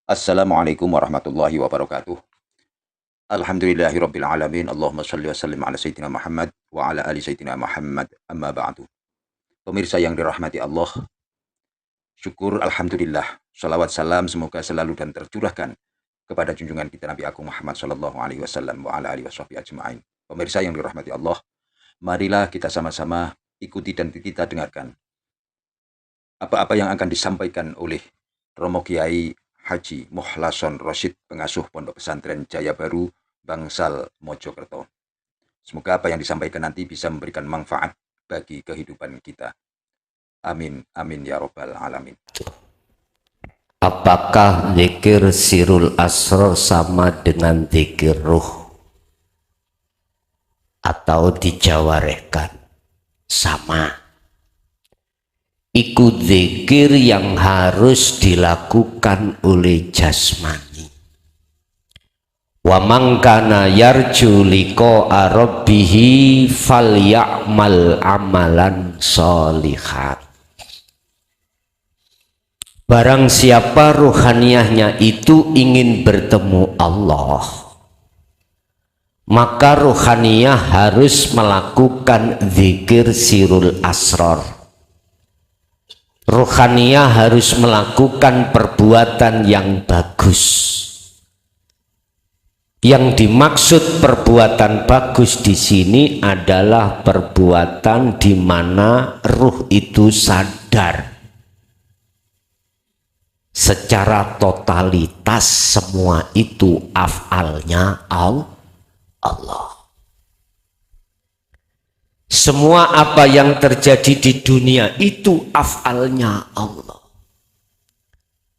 Assalamualaikum warahmatullahi wabarakatuh. Alhamdulillahirabbil alamin. Allahumma shalli wa sallim ala sayyidina Muhammad wa ala ali sayyidina Muhammad. Amma ba'du. Pemirsa yang dirahmati Allah, syukur alhamdulillah. Salawat salam semoga selalu dan tercurahkan kepada junjungan kita Nabi Agung Muhammad sallallahu alaihi wasallam wa ala alihi washabihi ajmain. Pemirsa yang dirahmati Allah, marilah kita sama-sama ikuti dan kita dengarkan apa-apa yang akan disampaikan oleh Romo Kiai Haji Muhlason Rosyid, pengasuh Pondok Pesantren Jaya Baru, Bangsal, Mojokerto. Semoga apa yang disampaikan nanti bisa memberikan manfaat bagi kehidupan kita. Amin, amin ya robbal alamin. Apakah zikir sirul asrar sama dengan zikir ruh? Atau dijawarehkan? Sama. Ikut zikir yang harus dilakukan oleh jasmani. Wa man kana yarju liqa'a rabbih falyamal amalan sholihan. Barang siapa ruhaniyahnya itu ingin bertemu Allah, maka ruhaniyah harus melakukan zikir sirul asrar. Ruhaniyah harus melakukan perbuatan yang bagus. Yang dimaksud perbuatan bagus di sini adalah perbuatan di mana ruh itu sadar secara totalitas semua itu af'alnya Allah. Semua apa yang terjadi di dunia itu af'alnya Allah.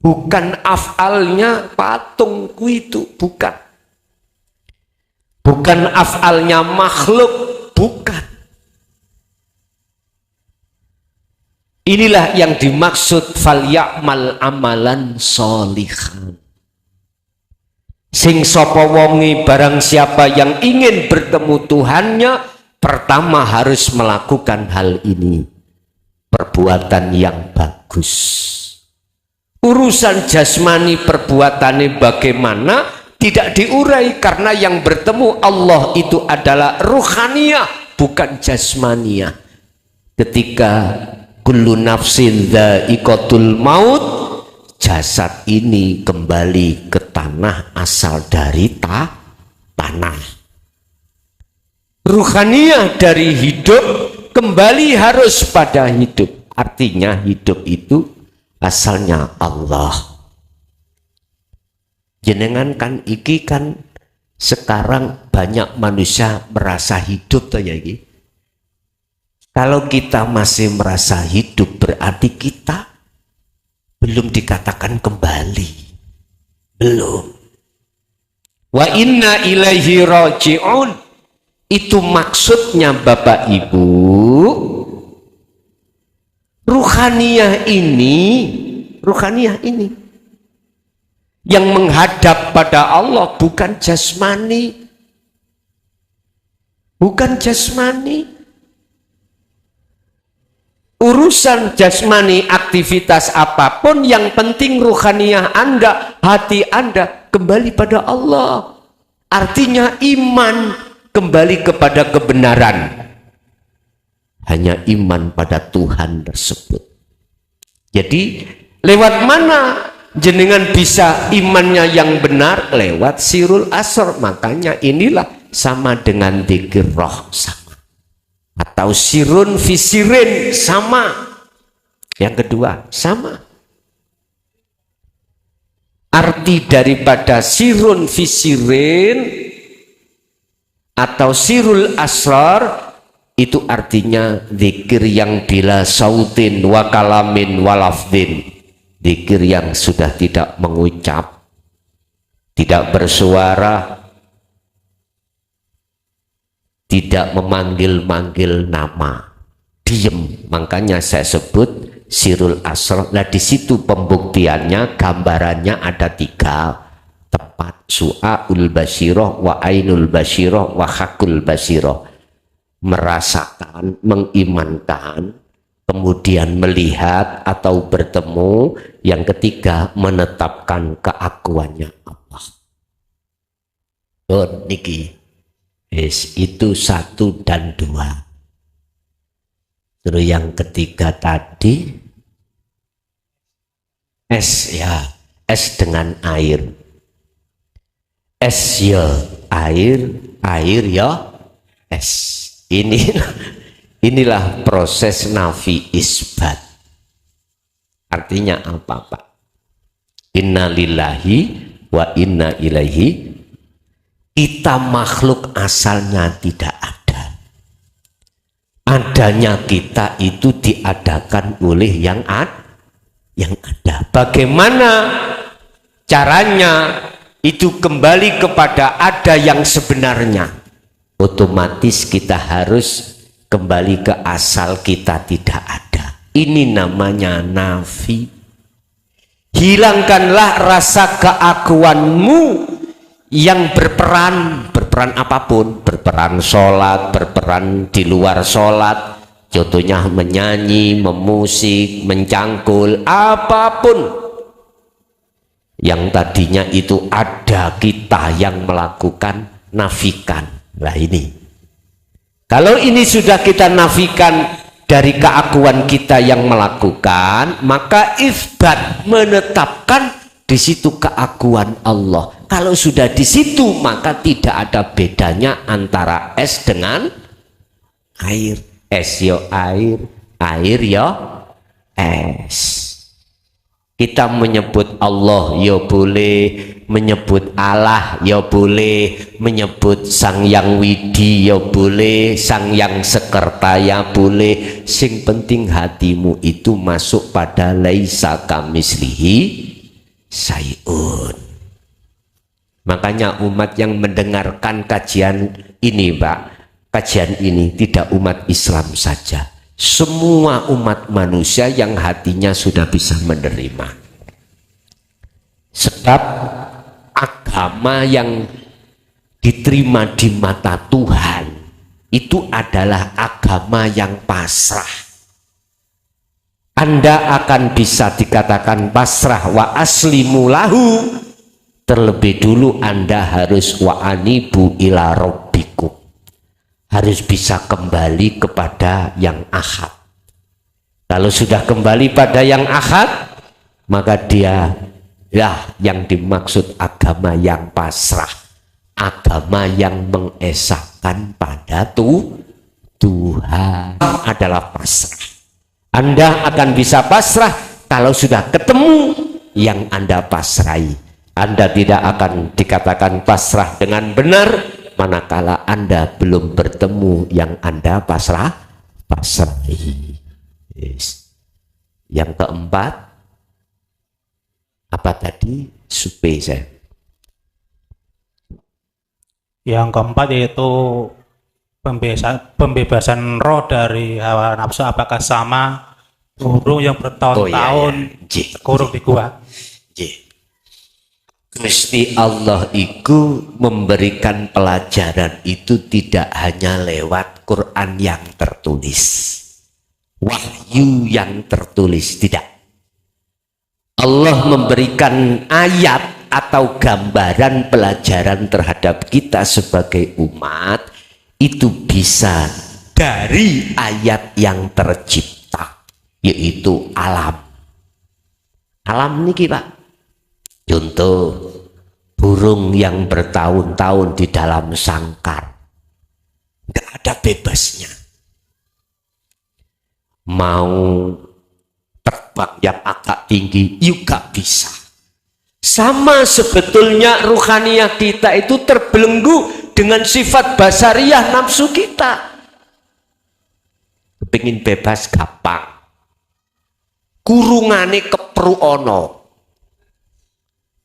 Bukan af'alnya patungku itu, bukan. Bukan af'alnya makhluk, bukan. Inilah yang dimaksud falyamal amalan sholihan. Sing sapa wonge barang siapa yang ingin bertemu Tuhannya, pertama harus melakukan hal ini, perbuatan yang bagus. Urusan jasmani perbuatannya bagaimana tidak diurai, karena yang bertemu Allah itu adalah ruhaniyah, bukan jasmaniyah. Ketika kullu nafsin dha'iqatul maut, jasad ini kembali ke tanah asal dari tanah. Ruhaniyah dari hidup kembali harus pada hidup. Artinya hidup itu asalnya Allah. Jenengan kan iki kan sekarang banyak manusia merasa hidup toh ya iki. Kalau kita masih merasa hidup berarti kita belum dikatakan kembali. Belum. Wa inna ilaihi raji'un. Itu maksudnya Bapak Ibu, ruhaniyah ini yang menghadap pada Allah, bukan jasmani. Bukan jasmani. Urusan jasmani, aktivitas apapun, yang penting ruhaniyah Anda, hati Anda kembali pada Allah. Artinya iman kembali kepada kebenaran. Hanya iman pada Tuhan tersebut. Jadi lewat mana jenengan bisa imannya yang benar? Lewat sirul asr. Makanya inilah sama dengan dzikir roh, sama. Atau sirun fisirin, sama. Yang kedua, sama. Arti daripada sirun fisirin atau sirul asrar itu artinya zikir yang bila sautin wa kalamin walafdin, zikir yang sudah tidak mengucap, tidak bersuara, tidak memanggil-manggil nama, diem. Makanya saya sebut sirul asrar. Nah di situ pembuktiannya, gambarannya ada 3. Tepat, su'aul basiroh, wa ainul basiroh, wa hakul basiroh. Merasakan, mengimankan kemudian melihat atau bertemu, yang ketiga menetapkan keakuannya Allah. Oh niki, itu 1 dan 2. Terus yang ketiga tadi es, ya es dengan air, es ya air, air ya es. Inilah proses nafi isbat. Artinya apa Pak? Inna lillahi wa inna ilaihi. Kita makhluk asalnya tidak ada. Adanya kita itu diadakan oleh yang ada. Bagaimana caranya? Itu kembali kepada ada yang sebenarnya. Otomatis kita harus kembali ke asal kita tidak ada. Ini namanya nafi. Hilangkanlah rasa keakuanmu yang berperan apapun, berperan sholat, berperan di luar sholat, contohnya menyanyi, memusik, mencangkul, apapun yang tadinya itu ada kita yang melakukan, nafikan. Nah ini, kalau ini sudah kita nafikan dari keakuan kita yang melakukan, maka isbat menetapkan di situ keakuan Allah. Kalau sudah di situ, maka tidak ada bedanya antara es dengan air. Es yo air, air yo es. Kita menyebut Allah yo boleh, menyebut Allah yo boleh, menyebut Sang Yang Widi yo boleh, Sang Yang Sekertaya boleh. Sing penting hatimu itu masuk pada laisa kamislihi sayun. Makanya umat yang mendengarkan kajian ini Pak, kajian ini tidak umat Islam saja, semua umat manusia yang hatinya sudah bisa menerima. Sebab agama yang diterima di mata Tuhan itu adalah agama yang pasrah. Anda akan bisa dikatakan pasrah wa aslimu lahu. Terlebih dulu Anda harus wa'anibu ila rabbikum, harus bisa kembali kepada yang ahad. Kalau sudah kembali pada yang ahad, maka dia lah yang dimaksud agama yang pasrah, agama yang mengesahkan pada Tuhan adalah pasrah. Anda akan bisa pasrah kalau sudah ketemu yang Anda pasrahi. Anda tidak akan dikatakan pasrah dengan benar manakala Anda belum bertemu yang Anda pasrahi. Yes. Yang keempat, apa tadi? Supe saya. Yang keempat yaitu pembebasan roh dari hawa nafsu. Apakah sama burung yang bertahun-tahun kurung di gua? Gusti Allah itu memberikan pelajaran itu tidak hanya lewat Quran yang tertulis, wahyu yang tertulis, tidak. Allah memberikan ayat atau gambaran pelajaran terhadap kita sebagai umat itu bisa dari ayat yang tercipta, yaitu alam. Alam niki Pak. Contoh, burung yang bertahun-tahun di dalam sangkar, nggak ada bebasnya. Mau terbang yang agak tinggi juga bisa. Sama sebetulnya ruhaniyah kita itu terbelenggu dengan sifat basariyah nafsu kita. Kepingin bebas gampang, kurungane kepru ono.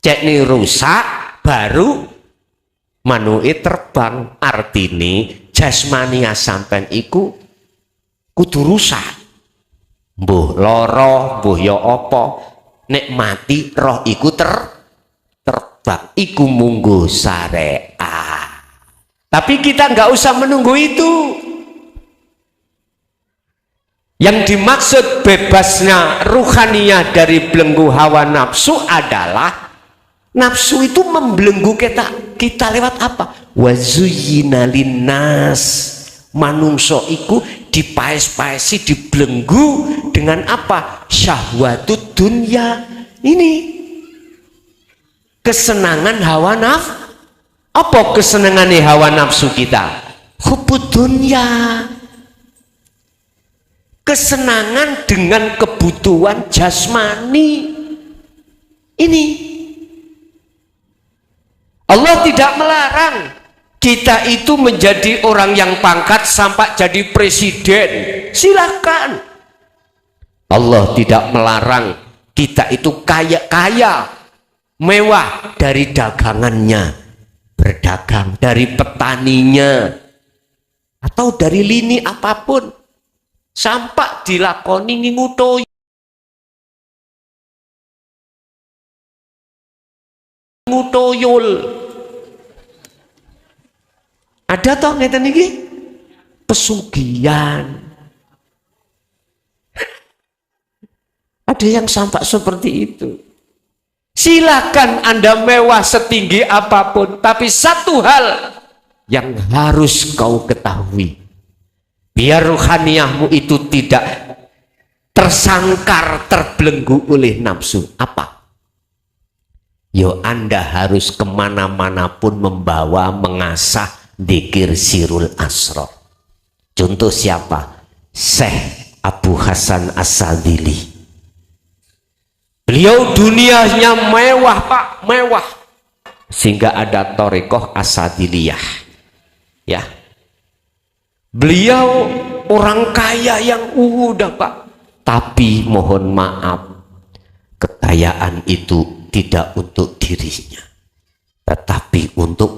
Cek ini rusak baru manui terbang. Artine jasmania sampean iku kudu rusak. Mbuh loro, mbuh ya apa, nek mati roh iku terbang. Iku munggu syariat. Tapi kita nggak usah menunggu itu. Yang dimaksud bebasnya ruhaniyah dari belenggu hawa nafsu adalah nafsu itu membelenggu kita lewat apa? Wazuyyina linnas, manungso iku dipaes-paesi, dibelenggu dengan apa? Syahwatud dunya. Ini kesenangan hawa nafsu. Apa kesenangan hawa nafsu kita? Hubbud dunya. Kesenangan dengan kebutuhan jasmani. Ini Allah tidak melarang kita itu menjadi orang yang pangkat sampai jadi presiden, silakan. Allah tidak melarang kita itu kaya mewah dari dagangannya, berdagang, dari petaninya, atau dari lini apapun. Sampai dilakoni ngutoyul. Ada toh ngeten iki? Pesugihan. Ada yang sampai seperti itu. Silakan Anda mewah setinggi apapun, tapi satu hal yang harus kau ketahui, biar ruhaniyahmu itu tidak tersangkar, terbelenggu oleh nafsu. Apa? Yo, Anda harus kemana-mana pun membawa, mengasah dzikir sirul asrar. Contoh siapa? Syekh Abu Hasan As-Sadzili. Beliau dunianya mewah, Pak, mewah. Sehingga ada Thariqah As-Sadziliyah. Ya. Beliau orang kaya yang udah, Pak. Tapi mohon maaf, kekayaan itu tidak untuk dirinya, tetapi untuk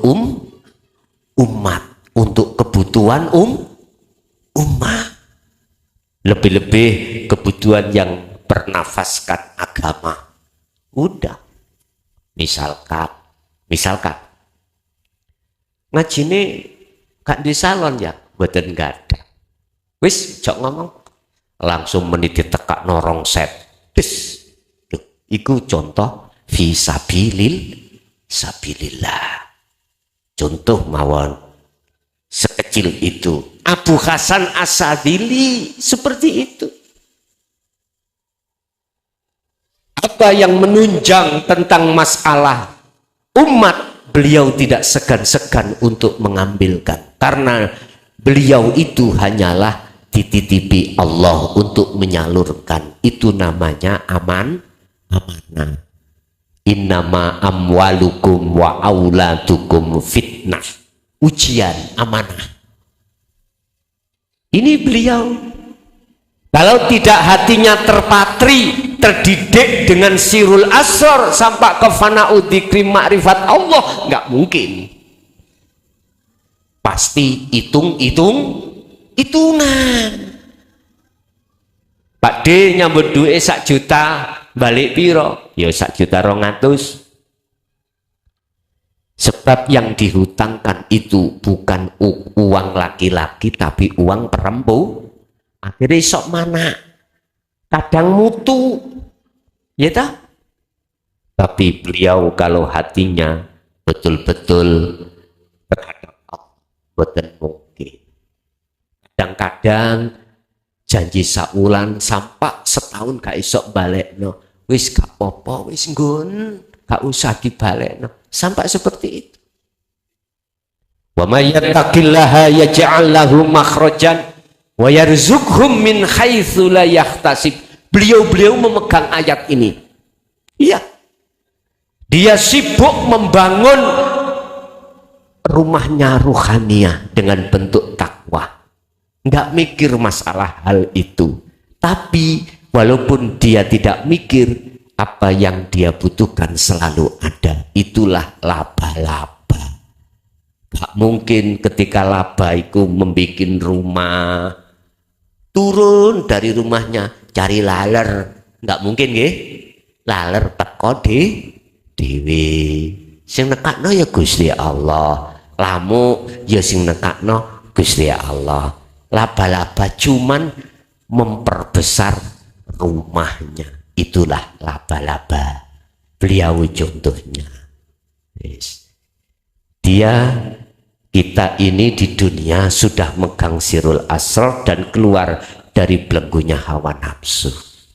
umat, untuk kebutuhan umat. Lebih-lebih kebutuhan yang bernafaskan agama. Udah. Misalkan ngaji ini gak di salon ya, buatan gak ada. Wis, jok ngomong langsung meniti tekak norong set. Des. Iku contoh sabilillah. Contoh mawon sekecil itu. Abu Hasan As-Sadzili seperti itu. Apa yang menunjang tentang masalah umat, beliau tidak segan-segan untuk mengambilkan, karena beliau itu hanyalah dititipi Allah untuk menyalurkan. Itu namanya amanah. Innama amwalukum wa auladukum fitnah, ujian, amanah. Ini beliau. Kalau tidak hatinya terpatri, terdidik dengan sirul asrar sampai ke fana'ud dzikri ma'rifat Allah, nggak mungkin. Pasti hitungan. Pak D nyambut duit 1 juta, balik piro? Ya 1.200.000. Sebab yang dihutangkan itu bukan uang laki-laki, tapi uang perempuan. Akhirnya sok mana? Kadang mutu, ya tak? Tapi beliau kalau hatinya betul-betul terhadap Allah, boten mungkin. Kadang-kadang janji saulan sampai setahun gak isok balik no. Wis gak apa-apa, wis nggon, gak usah dibalik no. Sampai seperti itu. Wa may yattaqillaha yaj'al lahu makhrajan wa yarzuqhum min haitsu la yahtasib. Beliau memegang ayat ini. Iya. Dia sibuk membangun rumahnya ruhaniyah dengan bentuk takwa. Enggak mikir masalah hal itu. Tapi walaupun dia tidak mikir, apa yang dia butuhkan selalu ada. Itulah laba-laba. Gak mungkin ketika laba itu membuat rumah, turun dari rumahnya cari laler, nggak mungkin nggih. Laler teko dewe. Sing nekakno ya Gusti Allah. Lamu ya sing nekakno Gusti Allah. Laba-laba cuman memperbesar rumahnya. Itulah laba-laba. Beliau contohnya. Yes. Kita ini di dunia sudah megang sirul asrar dan keluar dari belenggunya hawa nafsu.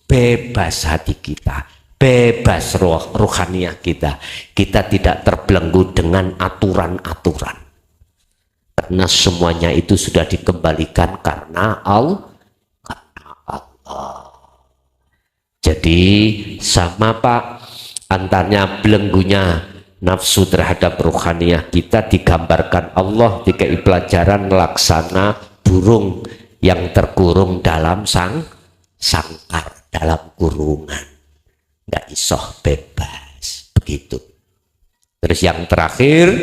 Bebas hati kita, bebas rohaniah kita. Kita tidak terbelenggu dengan aturan-aturan. Karena semuanya itu sudah dikembalikan karena Allah. Jadi sama Pak, antaranya belenggunya nafsu terhadap rohaniah kita digambarkan Allah dikai pelajaran laksana burung yang terkurung dalam sangkar, dalam kurungan, nggak isoh bebas begitu. Terus yang terakhir,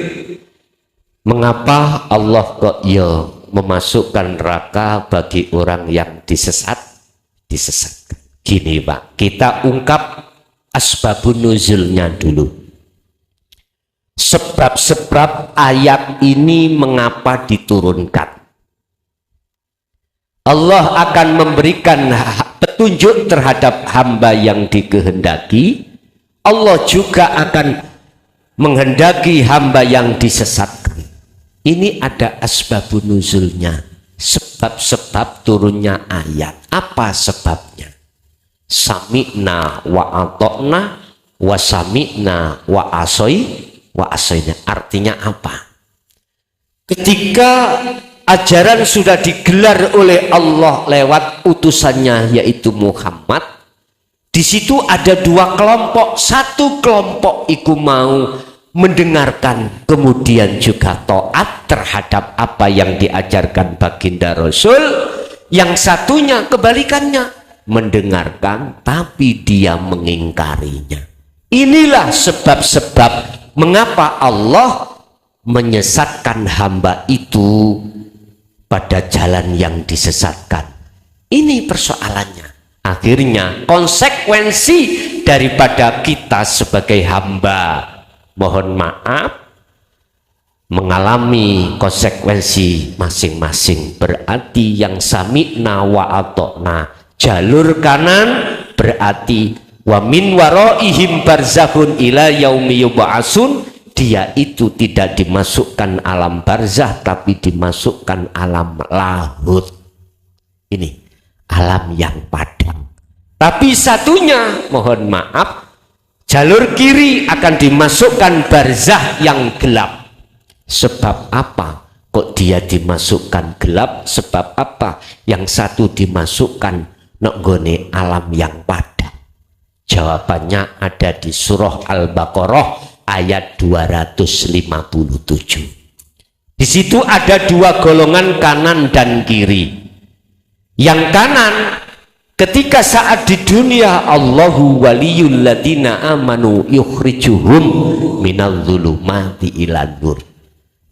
mengapa Allah kok memasukkan neraka bagi orang yang disesatkan? Gini Pak, kita ungkap asbabun nuzulnya dulu. Sebab-sebab ayat ini mengapa diturunkan. Allah akan memberikan petunjuk terhadap hamba yang dikehendaki. Allah juga akan menghendaki hamba yang disesatkan. Ini ada asbabun nuzulnya, sebab-sebab turunnya ayat. Apa sebabnya? Sami'na wa atokna wa sami'na wa asoyna. Artinya apa? Ketika ajaran sudah digelar oleh Allah lewat utusannya yaitu Muhammad, di situ ada dua kelompok. Satu kelompok itu mau mendengarkan kemudian juga taat terhadap apa yang diajarkan baginda Rasul. Yang satunya kebalikannya, mendengarkan tapi dia mengingkarinya. Inilah sebab-sebab mengapa Allah menyesatkan hamba itu pada jalan yang disesatkan. Ini persoalannya. Akhirnya konsekuensi daripada kita sebagai hamba, mohon maaf, mengalami konsekuensi masing-masing. Berarti yang sami'na wa atokna, jalur kanan berarti wa min waraihim barzakhun ila yaumi yub'atsun. Dia itu tidak dimasukkan alam barzah tapi dimasukkan alam lahut. Ini alam yang padang. Tapi satunya, mohon maaf, jalur kiri akan dimasukkan barzah yang gelap. Sebab apa kok dia dimasukkan gelap? Sebab apa yang satu dimasukkan nggone alam yang padang? Jawabannya ada di surah Al-Baqarah ayat 257. Di situ ada dua golongan kanan dan kiri. Yang kanan, ketika saat di dunia, Allahu waliyul ladina amanu yukhrijuhum minal zulumati ilan nur.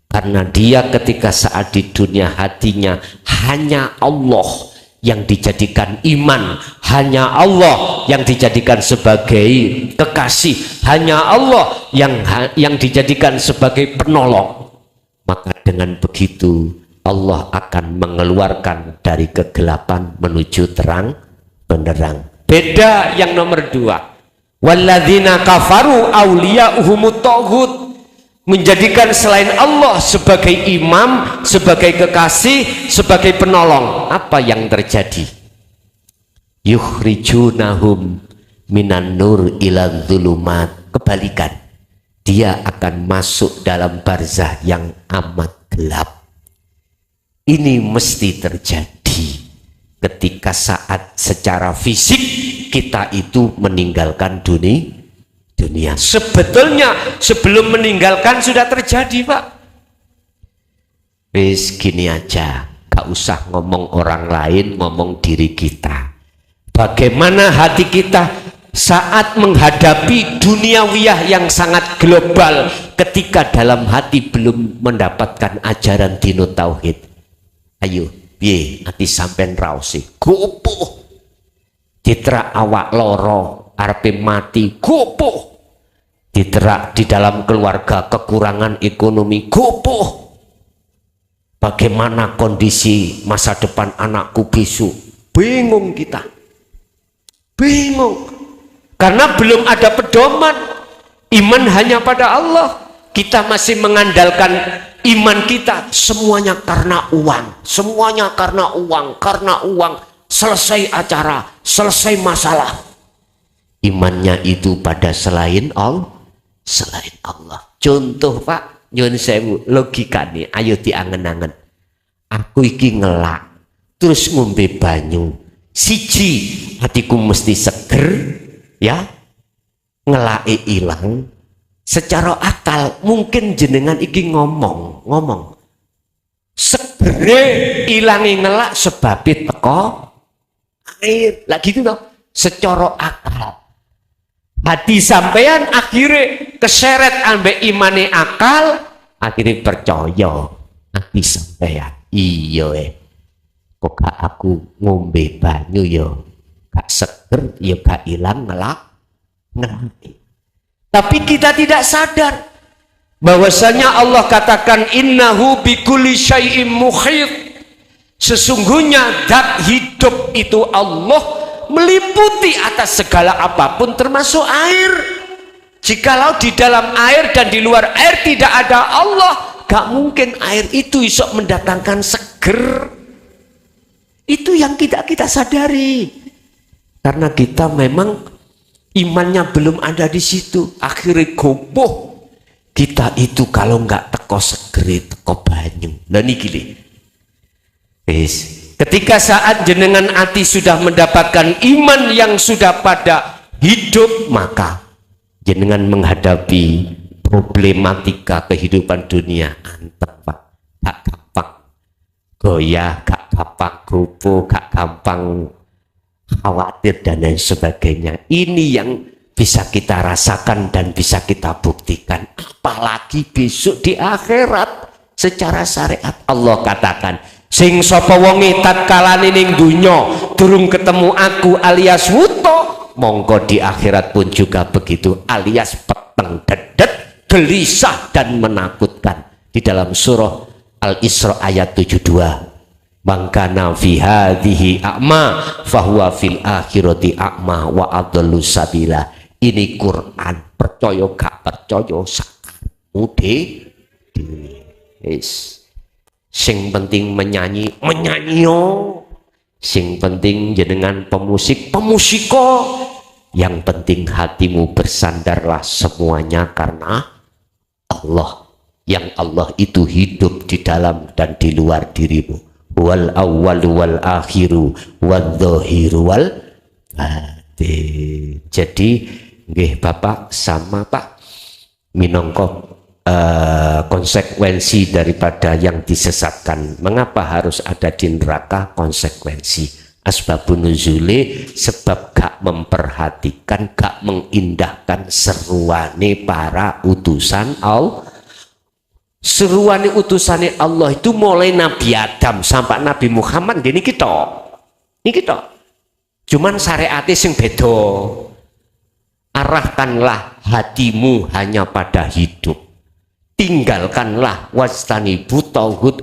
Karena dia ketika saat di dunia hatinya hanya Allah yang dijadikan iman, hanya Allah yang dijadikan sebagai kekasih, hanya Allah yang dijadikan sebagai penolong. Maka dengan begitu Allah akan mengeluarkan dari kegelapan menuju terang benderang. Beda yang nomor dua, walladzina kafaru awliya'uhumut taghut, menjadikan selain Allah sebagai imam, sebagai kekasih, sebagai penolong. Apa yang terjadi? Yukhrijunahum minan nur ila dzulumat. Kebalikan, dia akan masuk dalam barzah yang amat gelap. Ini mesti terjadi ketika saat secara fisik kita itu meninggalkan dunia. Sebetulnya sebelum meninggalkan sudah terjadi, Pak. Wis gini aja, gak usah ngomong orang lain, ngomong diri kita. Bagaimana hati kita saat menghadapi duniawiyah yang sangat global, ketika dalam hati belum mendapatkan ajaran dino tauhid. Ayo, piye hati sampean raosi? Gopoh. Diterak awak loro, arepe mati, gopoh. Diterak di dalam keluarga kekurangan ekonomi, gopoh. Bagaimana kondisi masa depan anakku besok? Bingung kita, bingung, karena belum ada pedoman. Iman hanya pada Allah. Kita masih mengandalkan iman kita semuanya karena uang, semuanya karena uang, karena uang. Selesai acara, selesai masalah. Imannya itu pada selain Allah, selain Allah. Contoh Pak, nyun sewu logika nih, ayo diangen-angen. Aku iki ngelak, terus ngombe banyu. Siji, hatiku mesti seger, ya. Ngelake ilang. Secara akal mungkin jenengan iki ngomong. Segere ilangi ngelak sebabit teko air. Lah gitu toh. Secara akal. Hati sampean akhirnya keseret ambek imane akal, akhirnya percaya hati sampean. Iya kok gak aku ngombe banyu yo gak seger, yo gak ilang ngelak. Tapi kita tidak sadar bahwasanya Allah katakan innahu bikulli syai'im muhit. Sesungguhnya zat hidup itu Allah meliputi atas segala apapun termasuk air. Jikalau di dalam air dan di luar air tidak ada Allah, gak mungkin air itu bisa mendatangkan seger. Itu yang tidak kita sadari, karena kita memang imannya belum ada di situ. Akhirnya gopoh kita itu kalau nggak teko segeri teko banyu. Nah niki ketika saat jenengan hati sudah mendapatkan iman yang sudah pada hidup, maka jenengan menghadapi problematika kehidupan dunia antep Pak. Gak gampang goyah, gak gampang gopoh, gak gampang khawatir dan lain sebagainya. Ini yang bisa kita rasakan dan bisa kita buktikan. Apalagi besok di akhirat secara syariat Allah katakan, sing sapa wonge tatkalane ning donya durung ketemu aku alias wuto, mongko di akhirat pun juga begitu alias peteng dedet, gelisah dan menakutkan. Di dalam surah Al-Isra ayat 72, mangkana fi hadhihi a'ma fahuwa fil akhirati a'ma wa adallu sabila. Ini Quran, percaya gak percaya sakarmu yes. Sing penting menyanyi yo. Sing penting jenengan pemusiko. Yang penting hatimu bersandarlah semuanya karena Allah. Yang Allah itu hidup di dalam dan di luar dirimu. Wal awwal wal akhiru wal dhahiru wal batin. Jadi nggih Bapak sama Pak minangka konsekuensi daripada yang disesatkan. Mengapa harus ada di neraka? Konsekuensi asbabun nuzule, sebab gak memperhatikan, gak mengindahkan seruane para utusan Allah. Seruane utusane Allah itu mulai Nabi Adam sampai Nabi Muhammad gini kita. Cuman syariatnya sing beda. Arahkanlah hatimu hanya pada hidup. Tinggalkanlah wastanibu tauhid,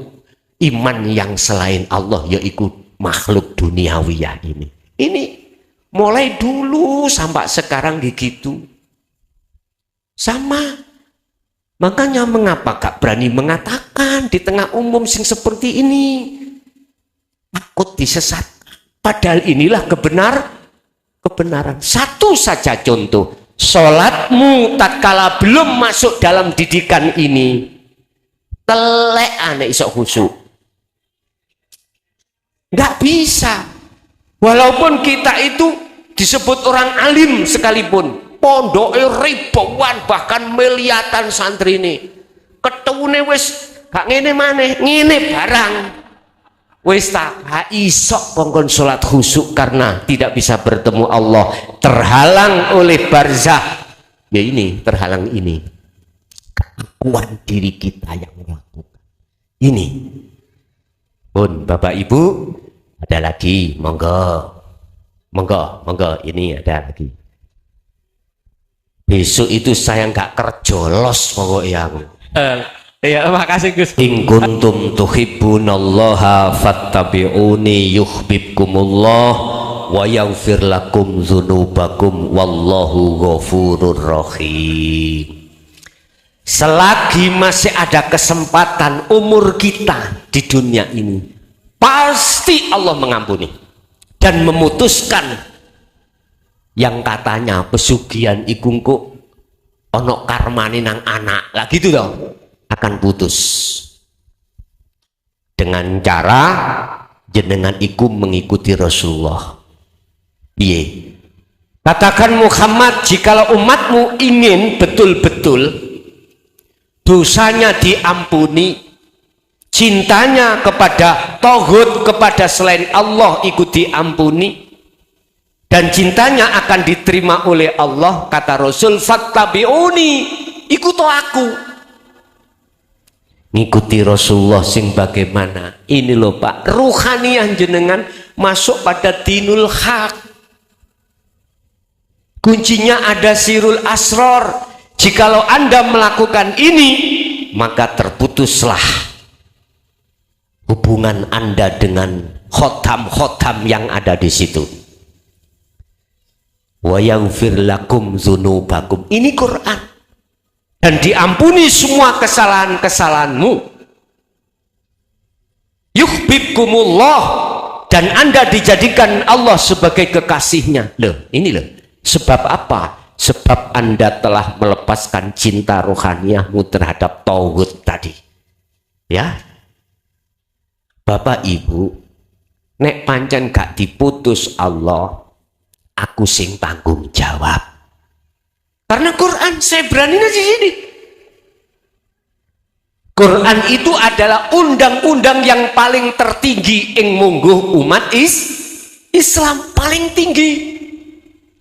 iman yang selain Allah, yaitu makhluk duniawiyah ini. Ini mulai dulu sampai sekarang begitu. Sama. Makanya mengapa gak berani mengatakan di tengah umum sing seperti ini? Takut disesatkan. Padahal inilah kebenaran. Satu saja contoh. Sholatmu tatkala belum masuk dalam didikan ini telek aneh isok khusyuk, nggak bisa. Walaupun kita itu disebut orang alim sekalipun, pondoknya ribuan bahkan miliatan santri ini, ketune wis gak ngene maneh, ngene barang wis tak isok kongkon sholat khusyuk karena tidak bisa bertemu Allah, terhalang oleh barzah. Ya ini terhalang, ini keakuan diri kita yang melakukan ini. Pun Bapak Ibu ada lagi, monggo ini ada lagi. Besok itu saya nggak kerjolos pokoknya aku. Ya, makasih Gus. In kuntum tuhibbunallaha fattabi'uni yuhibbukumullah wa yaghfir lakum dzunubakum wallahu ghafurur rahim. Selagi masih ada kesempatan umur kita di dunia ini, pasti Allah mengampuni dan memutuskan yang katanya pesugihan iku engko ana karmane nang anak. Lah gitu toh. Akan putus dengan cara jenengan iku mengikuti Rasulullah. Piye? Katakan Muhammad, jikalau umatmu ingin betul-betul dosanya diampuni, cintanya kepada tauhid, kepada selain Allah ikut diampuni, dan cintanya akan diterima oleh Allah, kata Rasul, fattabi'uni, ikut aku. Ngikuti Rasulullah sing bagaimana? Ini loh Pak, ruhaniah jenengan masuk pada dinul haq. Kuncinya ada sirul asror. Jikalau Anda melakukan ini, maka terputuslah hubungan Anda dengan khotam-khotam yang ada di situ. Wa yaghfir lakum dzunubakum. Ini Quran. Dan diampuni semua kesalahan-kesalahanmu. Yuhibbukumullah, dan Anda dijadikan Allah sebagai kekasihnya. Loh, ini loh. Sebab apa? Sebab Anda telah melepaskan cinta rohaniahmu terhadap tauhid tadi. Ya. Bapak Ibu, nek pancen gak diputus Allah, aku sing tanggung jawab. Karena Quran, saya berani di sini. Quran itu adalah undang-undang yang paling tertinggi yang mungguh umat Islam, paling tinggi.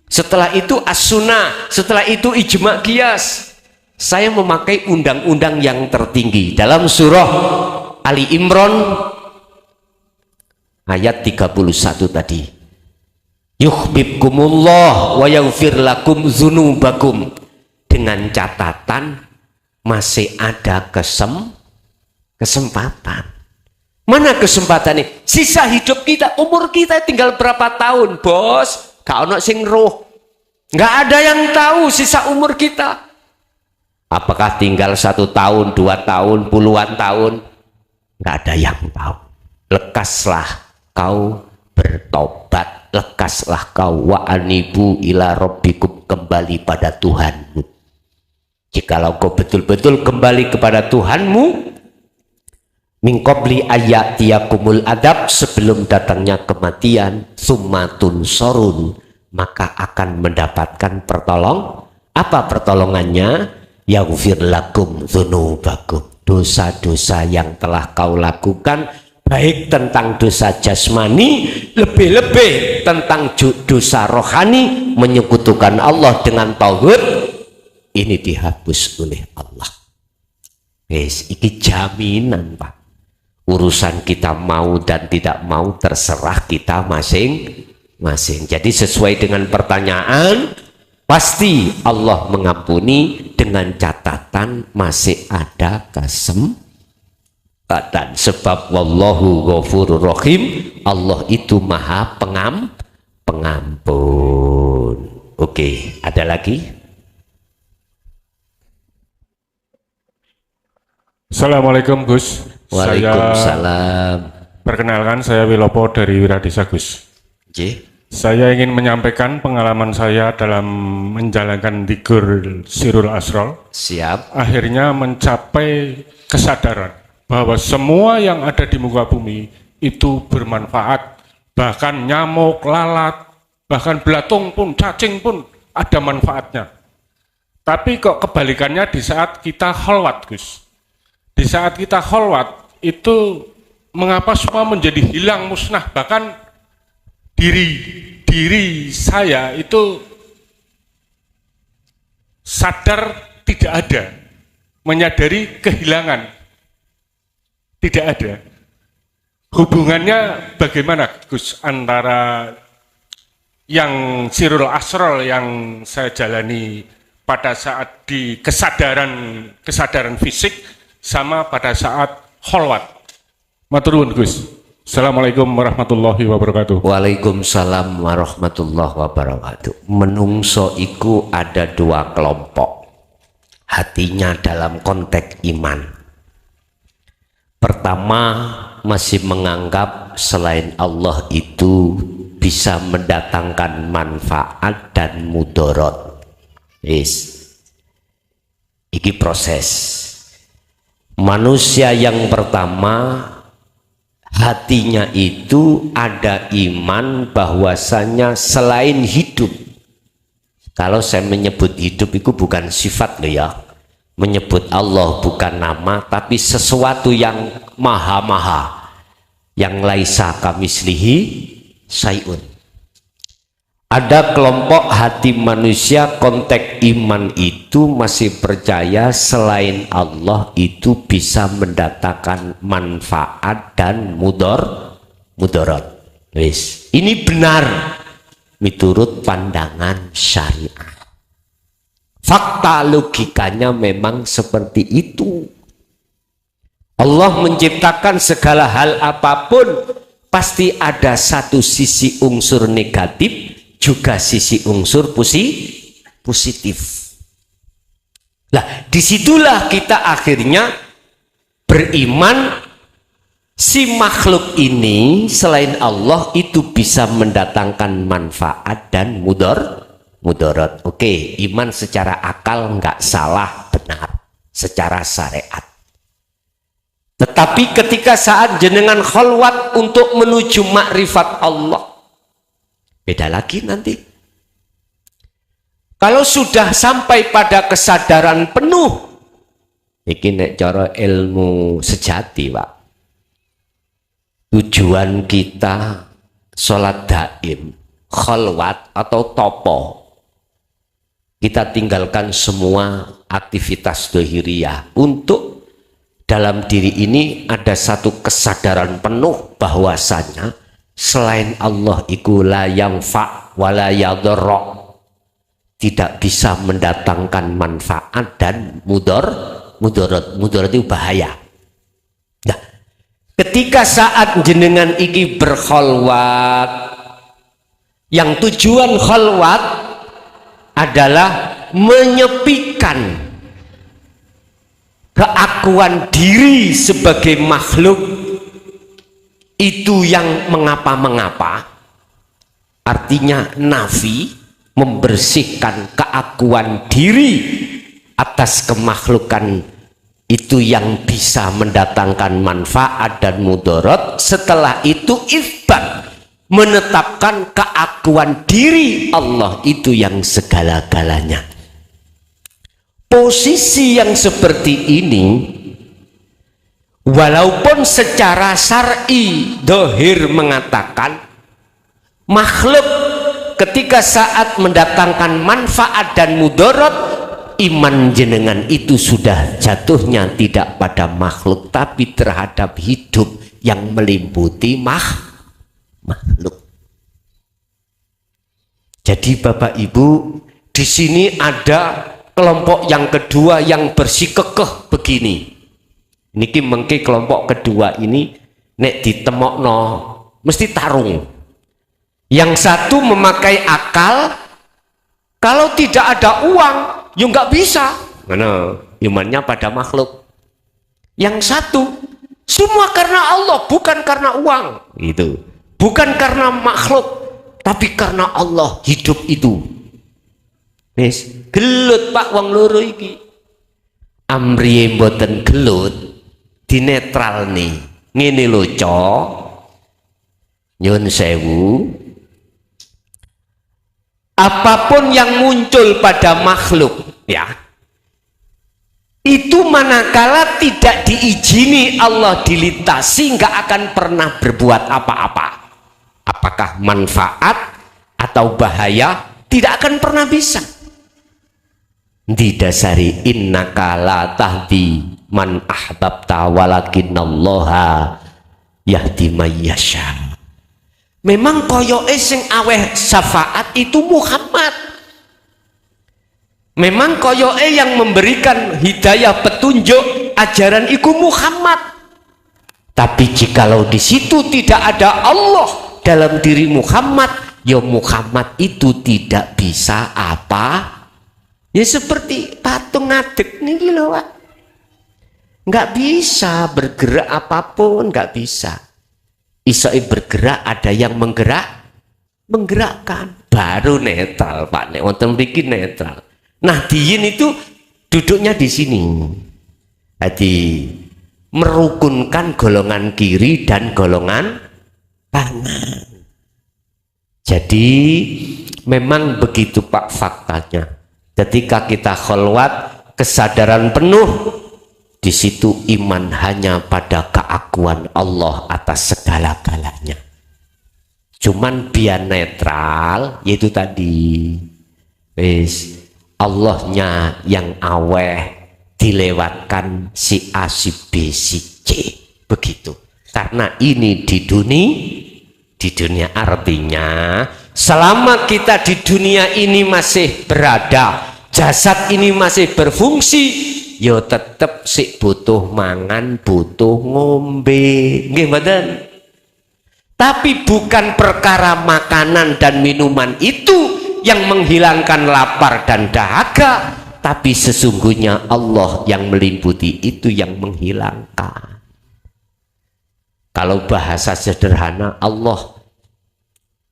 Setelah itu as-sunnah, setelah itu ijma' qiyas. Saya memakai undang-undang yang tertinggi dalam surah Ali Imran ayat 31 tadi. Yuhibbukumullah wa yaghfir lakum dzunubakum, dengan catatan masih ada kesempatan. Mana kesempatan ini? Sisa hidup kita, umur kita tinggal berapa tahun, Bos? Gak ono sing roh. Gak ada yang tahu sisa umur kita. Apakah tinggal 1 tahun, 2 tahun, puluhan tahun? Gak ada yang tahu. Lekaslah kau bertobat, lekaslah kau wa anibu ila rabbikum, kembali pada Tuhanmu. Jikalau kau betul-betul kembali kepada Tuhanmu, min qabli ayatiyakumul adab, sebelum datangnya kematian, summatun sorun, maka akan mendapatkan pertolong. Apa pertolongannya? Yaghfir lakum dzunubakum, dosa-dosa yang telah kau lakukan, baik tentang dosa jasmani, lebih-lebih tentang dosa rohani, menyekutukan Allah dengan tauhid, ini dihapus oleh Allah. Guys, ini jaminan Pak. Urusan kita mau dan tidak mau terserah kita masing-masing. Jadi sesuai dengan pertanyaan, pasti Allah mengampuni dengan catatan masih ada kesempatan. Sebab wallahu ghafurur rahim, Allah itu maha pengampun. Oke, ada lagi? Assalamualaikum Gus. Waalaikumsalam. Perkenalkan, saya Wilopo dari Wiradesa Gus. J. Saya ingin menyampaikan pengalaman saya dalam menjalankan dzikir Sirul Asror. Siap. Akhirnya mencapai kesadaran bahwa semua yang ada di muka bumi itu bermanfaat. Bahkan nyamuk, lalat, bahkan belatung pun, cacing pun ada manfaatnya. Tapi kok kebalikannya di saat kita khalwat, Gus. Di saat kita khalwat itu mengapa semua menjadi hilang, musnah, bahkan diri saya itu sadar tidak ada, menyadari kehilangan tidak ada. Hubungannya bagaimana Gus antara yang Sirul Asror yang saya jalani pada saat di kesadaran fisik sama pada saat kholwat. Matur nuwun Gus. Assalamualaikum warahmatullahi wabarakatuh. Waalaikumsalam warahmatullahi wabarakatuh. Menungso iku ada dua kelompok. Hatinya dalam konteks iman. Pertama, masih menganggap selain Allah itu bisa mendatangkan manfaat dan mudorot. Iki proses. Manusia yang pertama, hatinya itu ada iman bahwasanya selain hidup. Kalau saya menyebut hidup itu bukan sifat loh ya. Menyebut Allah bukan nama, tapi sesuatu yang maha-maha. Yang laisa kamislihi sayun. Ada kelompok hati manusia konteks iman itu masih percaya selain Allah itu bisa mendatangkan manfaat dan mudarat. Ini benar menurut pandangan syariah. Fakta logikanya memang seperti itu. Allah menciptakan segala hal apapun pasti ada satu sisi unsur negatif juga sisi unsur positif. Nah, disitulah kita akhirnya beriman si makhluk ini selain Allah itu bisa mendatangkan manfaat dan mudarat. Oke, iman secara akal nggak salah, benar secara syariat. Tetapi ketika saat jenengan kholwat untuk menuju makrifat Allah, beda lagi nanti. Kalau sudah sampai pada kesadaran penuh, ini nek cara ilmu sejati, Pak. Tujuan kita sholat daim, kholwat atau topo. Kita tinggalkan semua aktivitas dohiriyah untuk dalam diri ini ada satu kesadaran penuh bahwasanya selain Allah iku la yanfa wala yadurra, tidak bisa mendatangkan manfaat dan mudarat itu bahaya. Nah, ketika saat jenengan iki berkholwat, yang tujuan kholwat adalah menyepikan keakuan diri sebagai makhluk itu yang mengapa-mengapa, artinya nafi, membersihkan keakuan diri atas kemakhlukan itu yang bisa mendatangkan manfaat dan mudarat. Setelah itu isbat, menetapkan keakuan diri Allah itu yang segala-galanya. Posisi yang seperti ini walaupun secara syar'i dohir mengatakan makhluk ketika saat mendatangkan manfaat dan mudarat, iman jenengan itu sudah jatuhnya tidak pada makhluk tapi terhadap hidup yang meliputi makhluk. Jadi Bapak Ibu, di sini ada kelompok yang kedua yang bersikukuh begini. Niki mengki kelompok kedua ini nek ditemokno mesti tarung. Yang satu memakai akal, kalau tidak ada uang ya nggak bisa. Mana imannya pada makhluk. Yang satu semua karena Allah, bukan karena uang. Itu bukan karena makhluk, tapi karena Allah hidup itu. Wis gelut Pak wong loro iki. Amriye mboten gelut, dinetral nih. Ngene lho, Cok. Nyun sewu. Apapun yang muncul pada makhluk, ya. Itu manakala tidak diizini Allah dilintasi, nggak akan pernah berbuat apa-apa. Apakah manfaat atau bahaya, tidak akan pernah bisa. Didasari innaka la tahdi man ahbabta walakinallaha yahdi may yasha. Memang koyoke sing aweh syafaat itu Muhammad. Memang koyoke yang memberikan hidayah petunjuk ajaran iku Muhammad. Tapi jikalau di situ tidak ada Allah dalam diri Muhammad, ya Muhammad itu tidak bisa apa? Ya seperti patung ngadeg nih loh, Pak. Nggak bisa bergerak apapun, nggak bisa. Isoi bergerak, ada yang menggerakkan, baru netral, Pak. Nek wonten mriki netral. Nah, diin itu duduknya di sini. Jadi merukunkan golongan kiri dan golongan kanan. Jadi memang begitu Pak faktanya. Ketika kita kholwat, kesadaran penuh, di situ iman hanya pada keakuan Allah atas segala-galanya. Cuman biar netral, yaitu tadi Allahnya yang aweh, dilewatkan si A, si B, si C, begitu. Karena ini di dunia artinya selama kita di dunia ini masih berada, jasad ini masih berfungsi, yo tetep si butuh mangan, butuh ngombe, nggih mboten? Tapi bukan perkara makanan dan minuman itu yang menghilangkan lapar dan dahaga, tapi sesungguhnya Allah yang meliputi itu yang menghilangkan. Kalau bahasa sederhana Allah,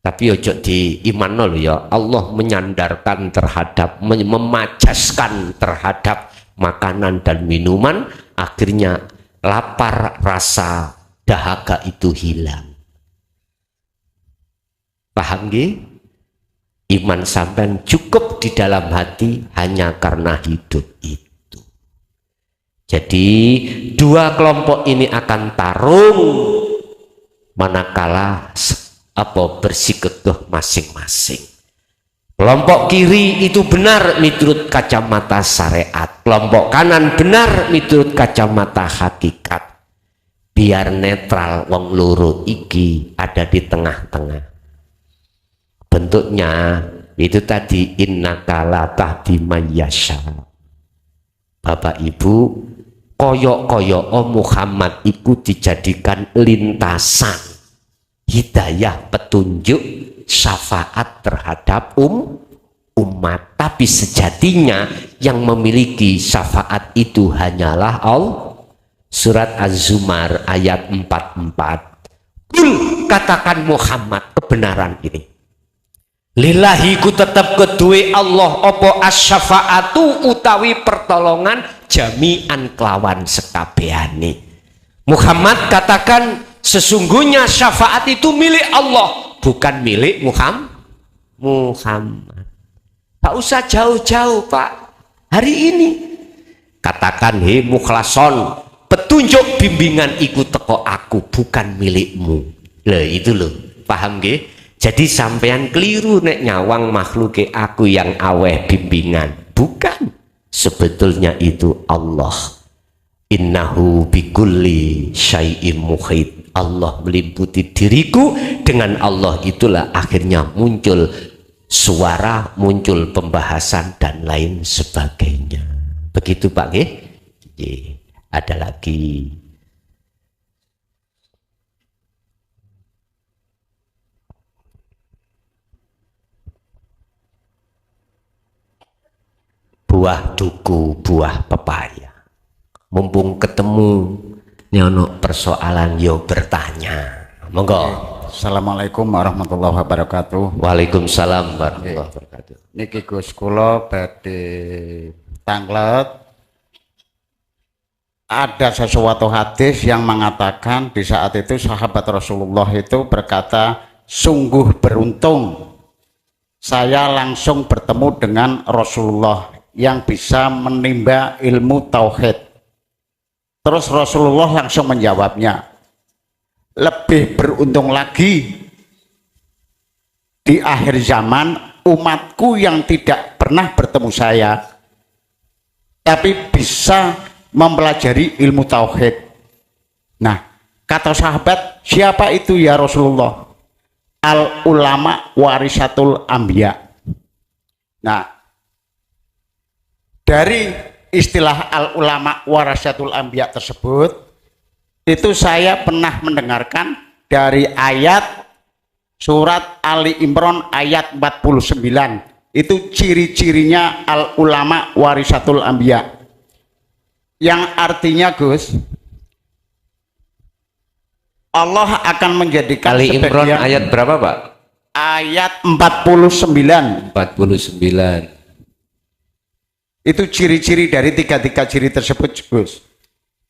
tapi ojo di iman lho ya, Allah menyandarkan terhadap, memacaskan terhadap makanan dan minuman, akhirnya lapar, rasa dahaga itu hilang. Paham nggih? Iman sampean cukup di dalam hati hanya karena hidup itu. Jadi dua kelompok ini akan tarung manakala bersikukuh masing-masing. Kelompok kiri itu benar menurut kacamata syariat, kelompok kanan benar menurut kacamata hakikat. Biar netral, wong loro iki ada di tengah-tengah. Bentuknya itu tadi innaka la tahdi man yasha. Bapak Ibu, koyok-koyok Muhammad itu dijadikan lintasan hidayah, petunjuk, syafaat terhadap umat. Tapi sejatinya yang memiliki syafaat itu hanyalah Allah. Surat Az-Zumar ayat 44. Katakan Muhammad kebenaran ini. Lillahi ku tetap kedue Allah opo asyafaatu utawi pertolongan jami'an kelawan sekabehane. Muhammad katakan sesungguhnya syafaat itu milik Allah, bukan milik Muhammad. Tak usah jauh-jauh Pak. Hari ini katakan he mukhlason, petunjuk bimbingan ikut teko aku, bukan milikmu. Loh itu loh, paham nggih? Jadi sampean keliru nek nyawang makhluke aku yang aweh bimbingan. Bukan. Sebetulnya itu Allah. Innahu bikulli syai'im muhit. Allah meliputi diriku. Dengan Allah itulah akhirnya muncul suara, muncul pembahasan dan lain sebagainya. Begitu Pak nggih? Ada lagi. Buah duku, buah pepaya. Mumpung ketemu nyono persoalan yo bertanya. Monggo. Assalamualaikum warahmatullahi wabarakatuh. Waalaikumsalam warahmatullahi wabarakatuh. Niki Gus kula badhe tanglet. Ada sesuatu hadis yang mengatakan di saat itu sahabat Rasulullah itu berkata, sungguh beruntung saya langsung bertemu dengan Rasulullah yang bisa menimba ilmu tauhid. Terus Rasulullah langsung menjawabnya, lebih beruntung lagi di akhir zaman umatku yang tidak pernah bertemu saya tapi bisa mempelajari ilmu tauhid. Nah, kata sahabat, siapa itu ya Rasulullah? Al ulama warisatul anbiya. Nah, dari istilah al ulama warasatul anbiya tersebut, itu saya pernah mendengarkan dari ayat surat Ali Imran ayat 49. Itu ciri-cirinya al ulama warisatul anbiya, yang artinya Gus, Allah akan menjadikan Ali Imran sebagian, ayat berapa Pak? ayat 49. 49. Itu ciri-ciri dari tiga ciri tersebut Gus.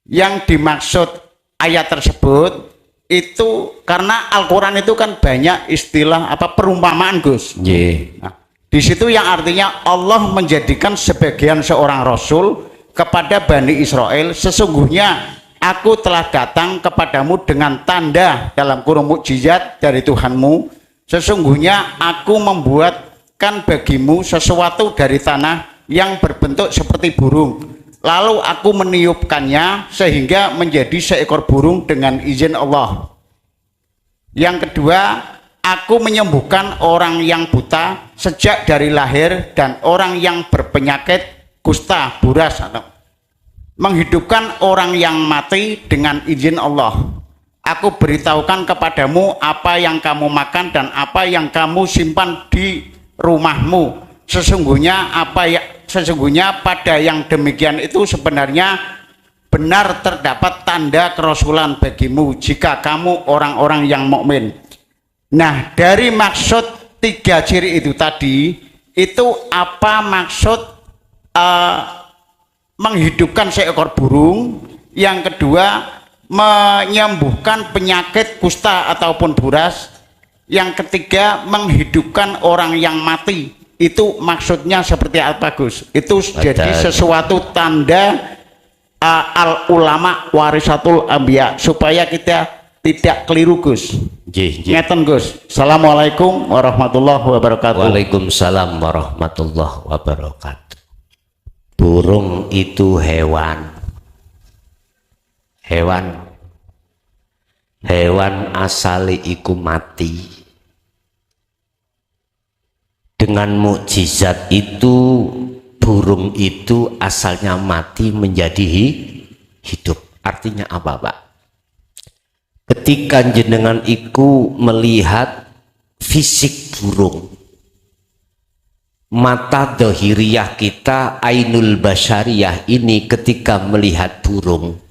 Yang dimaksud ayat tersebut itu karena Al-Quran itu kan banyak istilah perumpamaan Gus. Nah, di situ yang artinya Allah menjadikan sebagian seorang rasul kepada Bani Israel, sesungguhnya aku telah datang kepadamu dengan tanda dalam kurung mukjizat dari Tuhanmu. Sesungguhnya aku membuatkan bagimu sesuatu dari tanah yang berbentuk seperti burung. Lalu aku meniupkannya sehingga menjadi seekor burung dengan izin Allah. Yang kedua, aku menyembuhkan orang yang buta sejak dari lahir dan orang yang berpenyakit kusta, buras, atau menghidupkan orang yang mati dengan izin Allah. Aku beritahukan kepadamu apa yang kamu makan dan apa yang kamu simpan di rumahmu. Sesungguhnya pada yang demikian itu sebenarnya benar terdapat tanda kerasulan bagimu jika kamu orang-orang yang mukmin. Nah, dari maksud tiga ciri itu tadi, itu apa maksud menghidupkan seekor burung, yang kedua menyembuhkan penyakit kusta ataupun buras, yang ketiga menghidupkan orang yang mati. Itu maksudnya seperti apa Gus? Itu jadi sesuatu tanda al ulama warisatul anbiya, supaya kita tidak keliru Gus. Ngeten Gus. Assalamualaikum warahmatullahi wabarakatuh. Waalaikumsalam warahmatullahi wabarakatuh. Burung itu hewan asali iku mati. Dengan mukjizat itu burung itu asalnya mati menjadi hidup. Artinya apa Pak? Ketika jenengan iku melihat fisik burung, mata dohiriyah kita, ainul basyariyah ini ketika melihat burung,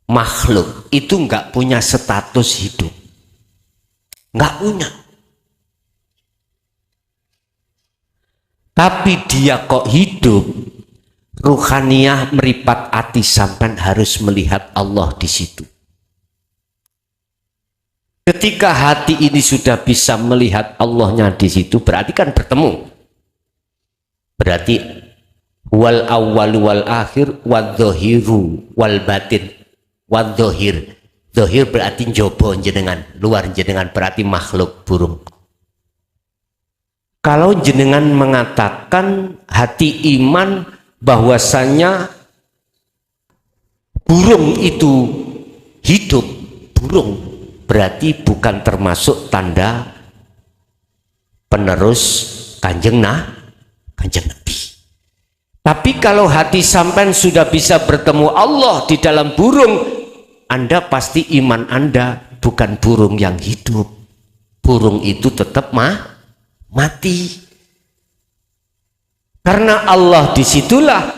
makhluk itu nggak punya status hidup, nggak punya. Tapi dia kok hidup. Ruhaniyah meripat hati sampai harus melihat Allah di situ. Ketika hati ini sudah bisa melihat Allahnya di situ, berarti kan bertemu. Berarti wal awwal wal akhir wal dhahiru wal batin wal dhahir. Dhahir berarti jobo jenengan, luar jenengan berarti makhluk burung. Kalau jenengan mengatakan hati iman bahwasanya burung itu hidup, burung berarti bukan termasuk tanda penerus kanjeng Nabi. Tapi kalau hati sampean sudah bisa bertemu Allah di dalam burung, Anda pasti iman Anda bukan burung yang hidup. Burung itu tetap mati. Karena Allah disitulah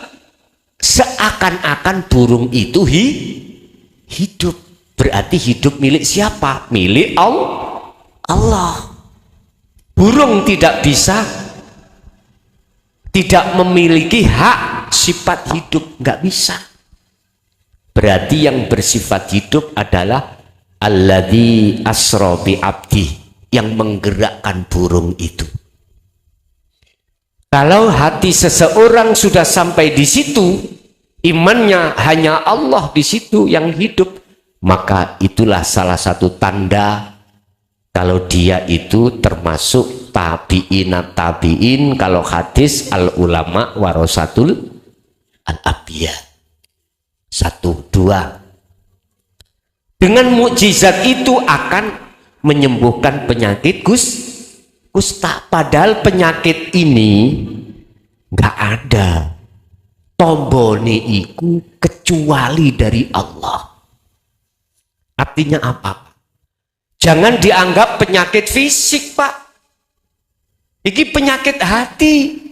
seakan-akan burung itu hidup. Berarti hidup milik siapa? Milik Allah. Burung tidak memiliki hak sifat hidup, nggak bisa. Berarti yang bersifat hidup adalah alladzi asra bi abdi, yang menggerakkan burung itu. Kalau hati seseorang sudah sampai di situ, imannya hanya Allah di situ yang hidup, maka itulah salah satu tanda kalau dia itu termasuk tabi'in. Kalau hadis al ulama warasatul anbiya. 1, 2. Dengan mukjizat itu akan menyembuhkan penyakit kusta. Padahal penyakit ini nggak ada. tombone iku kecuali dari Allah. Artinya apa? Jangan dianggap penyakit fisik, Pak. Iki penyakit hati.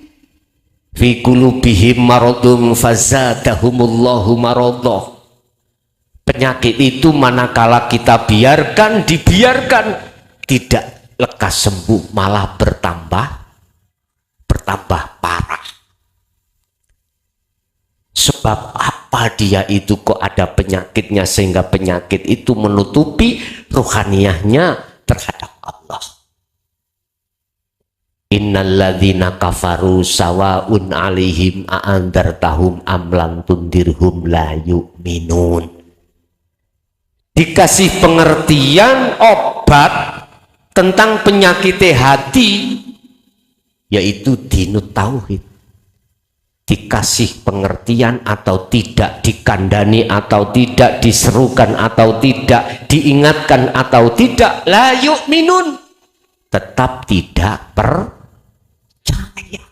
Fi qulubihim maradun fazadahumullahu maradah. Penyakit itu manakala kita dibiarkan tidak lekas sembuh, malah bertambah parah. Sebab apa dia itu kok ada penyakitnya sehingga penyakit itu menutupi ruhaniyahnya terhadap Allah. Innalladzina kafaru sawaun alaihim a'andartahum am lam tundirhum la yu'minun. Dikasih pengertian obat tentang penyakit hati, yaitu dinut tauhid. Dikasih pengertian atau tidak, dikandani atau tidak, diserukan atau tidak, diingatkan atau tidak, la yu'minun, tetap tidak percaya.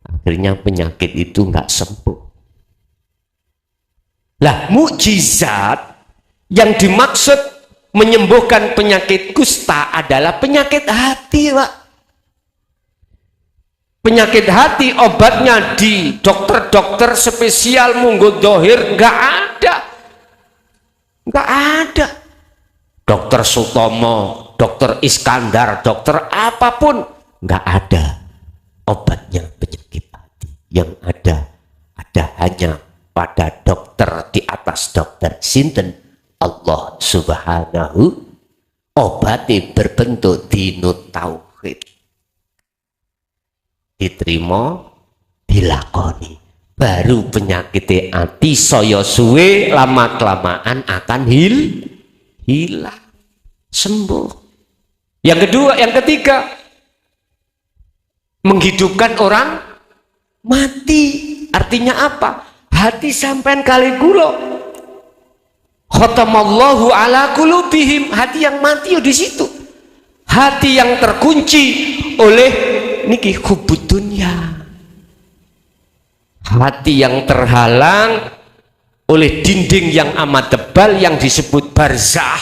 Akhirnya penyakit itu nggak sembuh. Lah, mukjizat yang dimaksud menyembuhkan penyakit kusta adalah penyakit hati, Pak. Penyakit hati obatnya di dokter-dokter spesial munggo dohir nggak ada. Dokter Sutomo, dokter Iskandar, dokter apapun nggak ada obatnya penyakit hati. Yang ada hanya pada dokter di atas dokter sinten Allah Subhanahu, obatnya berbentuk dinut tauhid, diterima dilakoni, baru penyakit hati saya suwe lama kelamaan akan hilang sembuh. Yang kedua, yang ketiga, menghidupkan orang mati. Artinya apa? Hati sampean kali kula khatamallahu ala qulubihim, hati yang mati di situ, hati yang terkunci oleh niki hubud dunya, hati yang terhalang oleh dinding yang amat tebal yang disebut barzah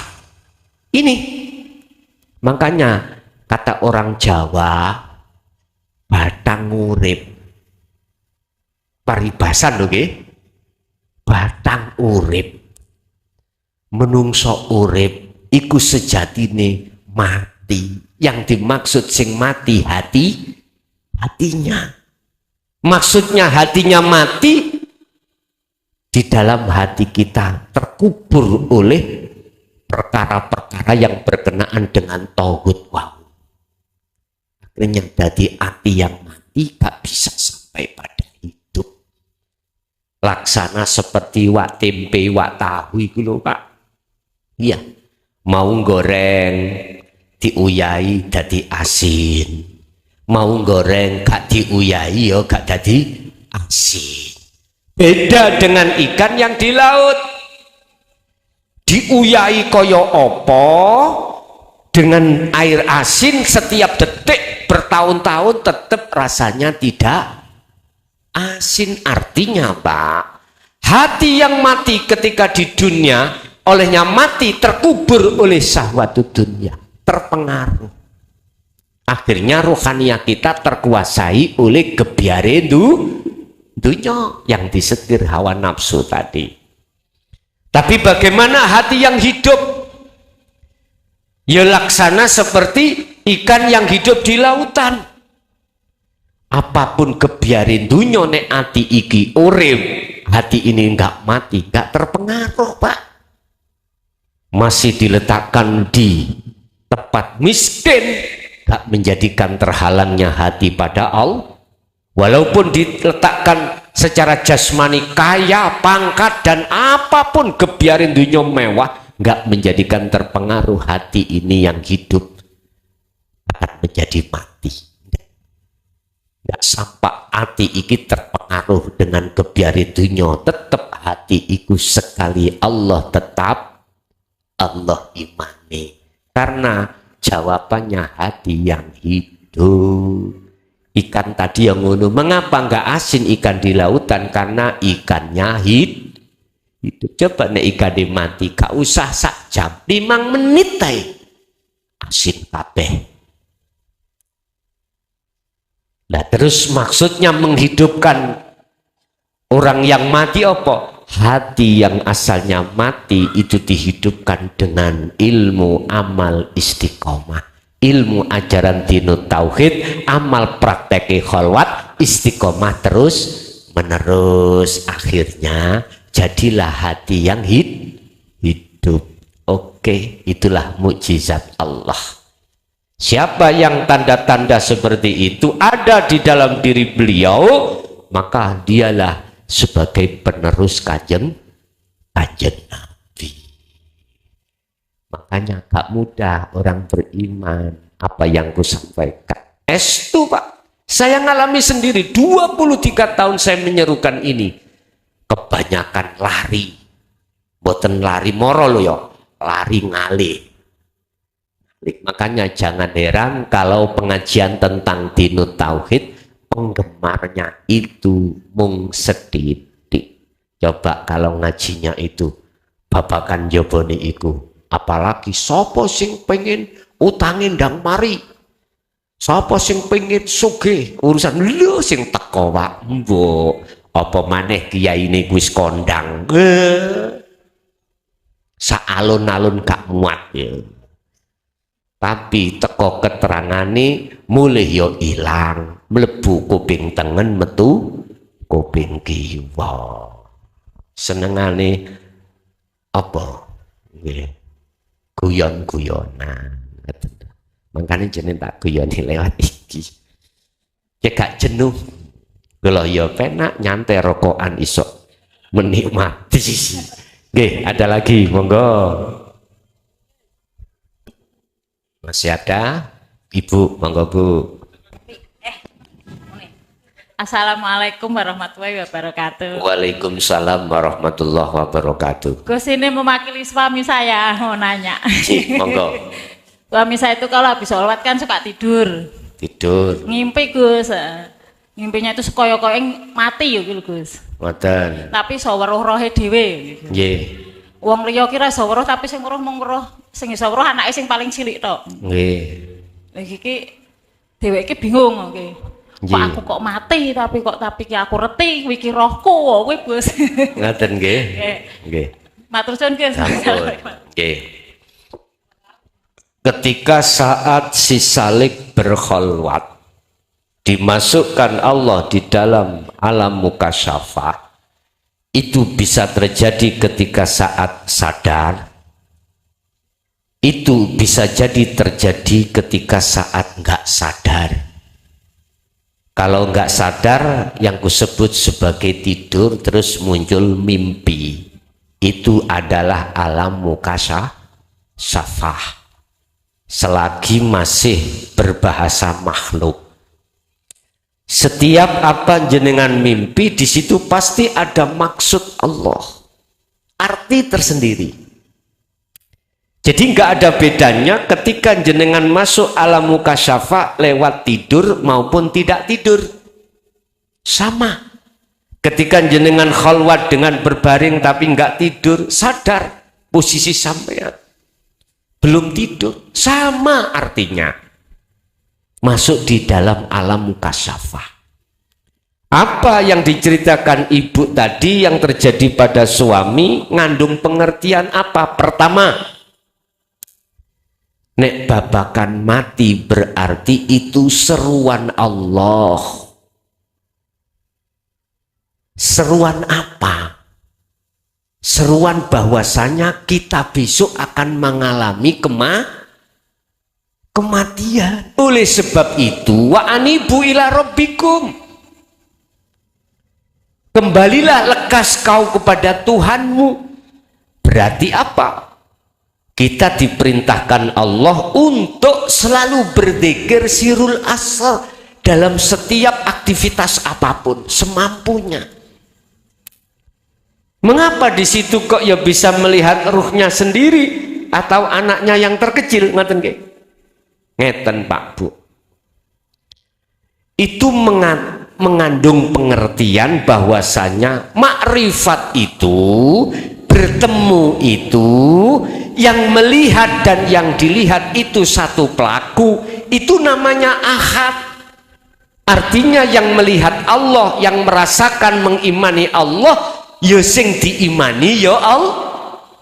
ini. Makanya kata orang Jawa, batang urip, paribasan lho nggih, batang urip, menungso urip iku sejatine mati. Yang dimaksud sing mati hatinya. Maksudnya hatinya mati, di dalam hati kita terkubur oleh perkara-perkara yang berkenaan dengan tauhid wau. Akhirnya jadi hati yang mati gak bisa sampai pada hidup. Laksana seperti wak tempe, wak tahu itu loh, Pak. Iya, mau goreng diuyai jadi asin, mau goreng gak diuyai ya gak jadi asin. Beda dengan ikan yang di laut, diuyai koyo opo dengan air asin setiap detik bertahun-tahun tetap rasanya tidak asin. Artinya, Pak, hati yang mati ketika di dunia olehnya mati, terkubur oleh syahwat dunia, terpengaruh. Akhirnya rohaniah kita terkuasai oleh gebyare dunia yang disetir hawa nafsu tadi. Tapi bagaimana hati yang hidup? Ya laksana seperti ikan yang hidup di lautan. Apapun kebiarin dunia nek hati iki urip, hati ini enggak mati, enggak terpengaruh, Pak. Masih diletakkan di tempat miskin, enggak menjadikan terhalangnya hati pada Allah. Walaupun diletakkan secara jasmani kaya, pangkat dan apapun kebiarin dunia mewah, enggak menjadikan terpengaruh hati ini yang hidup akan menjadi mati. Enggak sampai hati iki terpengaruh dengan kebiarin dunia, tetap hati iku sekali Allah tetap Allah imani, karena jawabannya hati yang hidup. Ikan tadi yang ngono, mengapa nggak asin ikan di lautan? Karena ikannya hidup. Coba nek ikan mati, gak usah sak jam, 5 menit ae asin kabeh. Nah terus maksudnya menghidupkan orang yang mati apa? Hati yang asalnya mati itu dihidupkan dengan ilmu amal istiqomah, ilmu ajaran dinut tauhid, amal prakteke kholwat, istiqomah terus menerus, akhirnya jadilah hati yang hidup. Oke, itulah mukjizat Allah. Siapa yang tanda-tanda seperti itu ada di dalam diri beliau, maka dialah sebagai penerus kanjeng Nabi. Makanya gak mudah orang beriman. Apa yang ku sampaikan estu Pak, saya ngalami sendiri 23 tahun saya menyerukan ini. Kebanyakan lari, boten lari moro lo yo, lari ngalih. Makanya jangan heran kalau pengajian tentang dinut tauhid penggemarnya itu mung sedidik. Coba kalau ngajinya itu babakan jobone iku, apalagi sopo sing pengen utangin ndang mari, sopo sing pengen sugih, urusan lho sing teko Pak mbok, apa maneh kiyaine wis kondang, sa alun-alun gak muat ya. Tapi teko keterangane mulih yo ilang, mlebu kuping tengen metu kuping kiwa. Senengane apa? Nggih. Guyon-guyonan. Mangkane jeneng tak guyoni lewat iki. Ya gak jenuh. Kalau ya penak nyantai rokokan isok menikmati. Nggih, ada lagi, monggo. Masih ada? Ibu, monggo Bu. Assalamualaikum warahmatullahi wabarakatuh. Waalaikumsalam warahmatullahi wabarakatuh. Gus ini mewakili suami saya mau nanya. Monggo. Suami saya itu kalau habis sholat kan suka tidur. Tidur. Ngimpi Gus. Ngimpinya itu sekoyo-koyo mati ya Gus. Ngoten. Tapi saweruh-rohe dhewe. Nggih. Wong liya kira saweruh tapi sing weruh mung weruh sing iso weruh anake sing paling cilik tok. Nggih. Lah iki dheweke bingung nggih. Kok aku kok mati tapi ki aku reti kuwi iki rohku kuwi Bos. Ngoten nggih. Nggih. Matur suwun Gus. Nggih. Ketika saat si Salik berkholwat, dimasukkan Allah di dalam alam mukasyafah, itu bisa terjadi ketika saat sadar, itu bisa jadi terjadi ketika saat nggak sadar. Kalau nggak sadar, yang kusebut sebagai tidur terus muncul mimpi, itu adalah alam mukasyafah. Selagi masih berbahasa makhluk, setiap apa jenengan mimpi di situ pasti ada maksud Allah, arti tersendiri. Jadi nggak ada bedanya ketika jenengan masuk alam mukasyafah lewat tidur maupun tidak tidur, sama. Ketika jenengan khalwat dengan berbaring tapi nggak tidur, sadar posisi sampean belum tidur, sama artinya. Masuk di dalam alam mukasyafah. Apa yang diceritakan ibu tadi yang terjadi pada suami ngandung pengertian apa? Pertama, nek babakan mati berarti itu seruan Allah. Seruan apa? Seruan bahwasanya kita besok akan mengalami kematian. Oleh sebab itu, wa anibu ila rabbikum, kembalilah lekas kau kepada Tuhanmu. Berarti apa? Kita diperintahkan Allah untuk selalu berzikir sirul asr dalam setiap aktivitas apapun semampunya. Mengapa di situ kok ya bisa melihat ruhnya sendiri atau anaknya yang terkecil? Ngeten nggih. Ngeten Pak Bu. itu mengandung pengertian bahwasanya makrifat itu, bertemu itu, yang melihat dan yang dilihat itu satu pelaku, itu namanya ahad. Artinya yang melihat Allah, yang merasakan mengimani Allah, ya sing diimani ya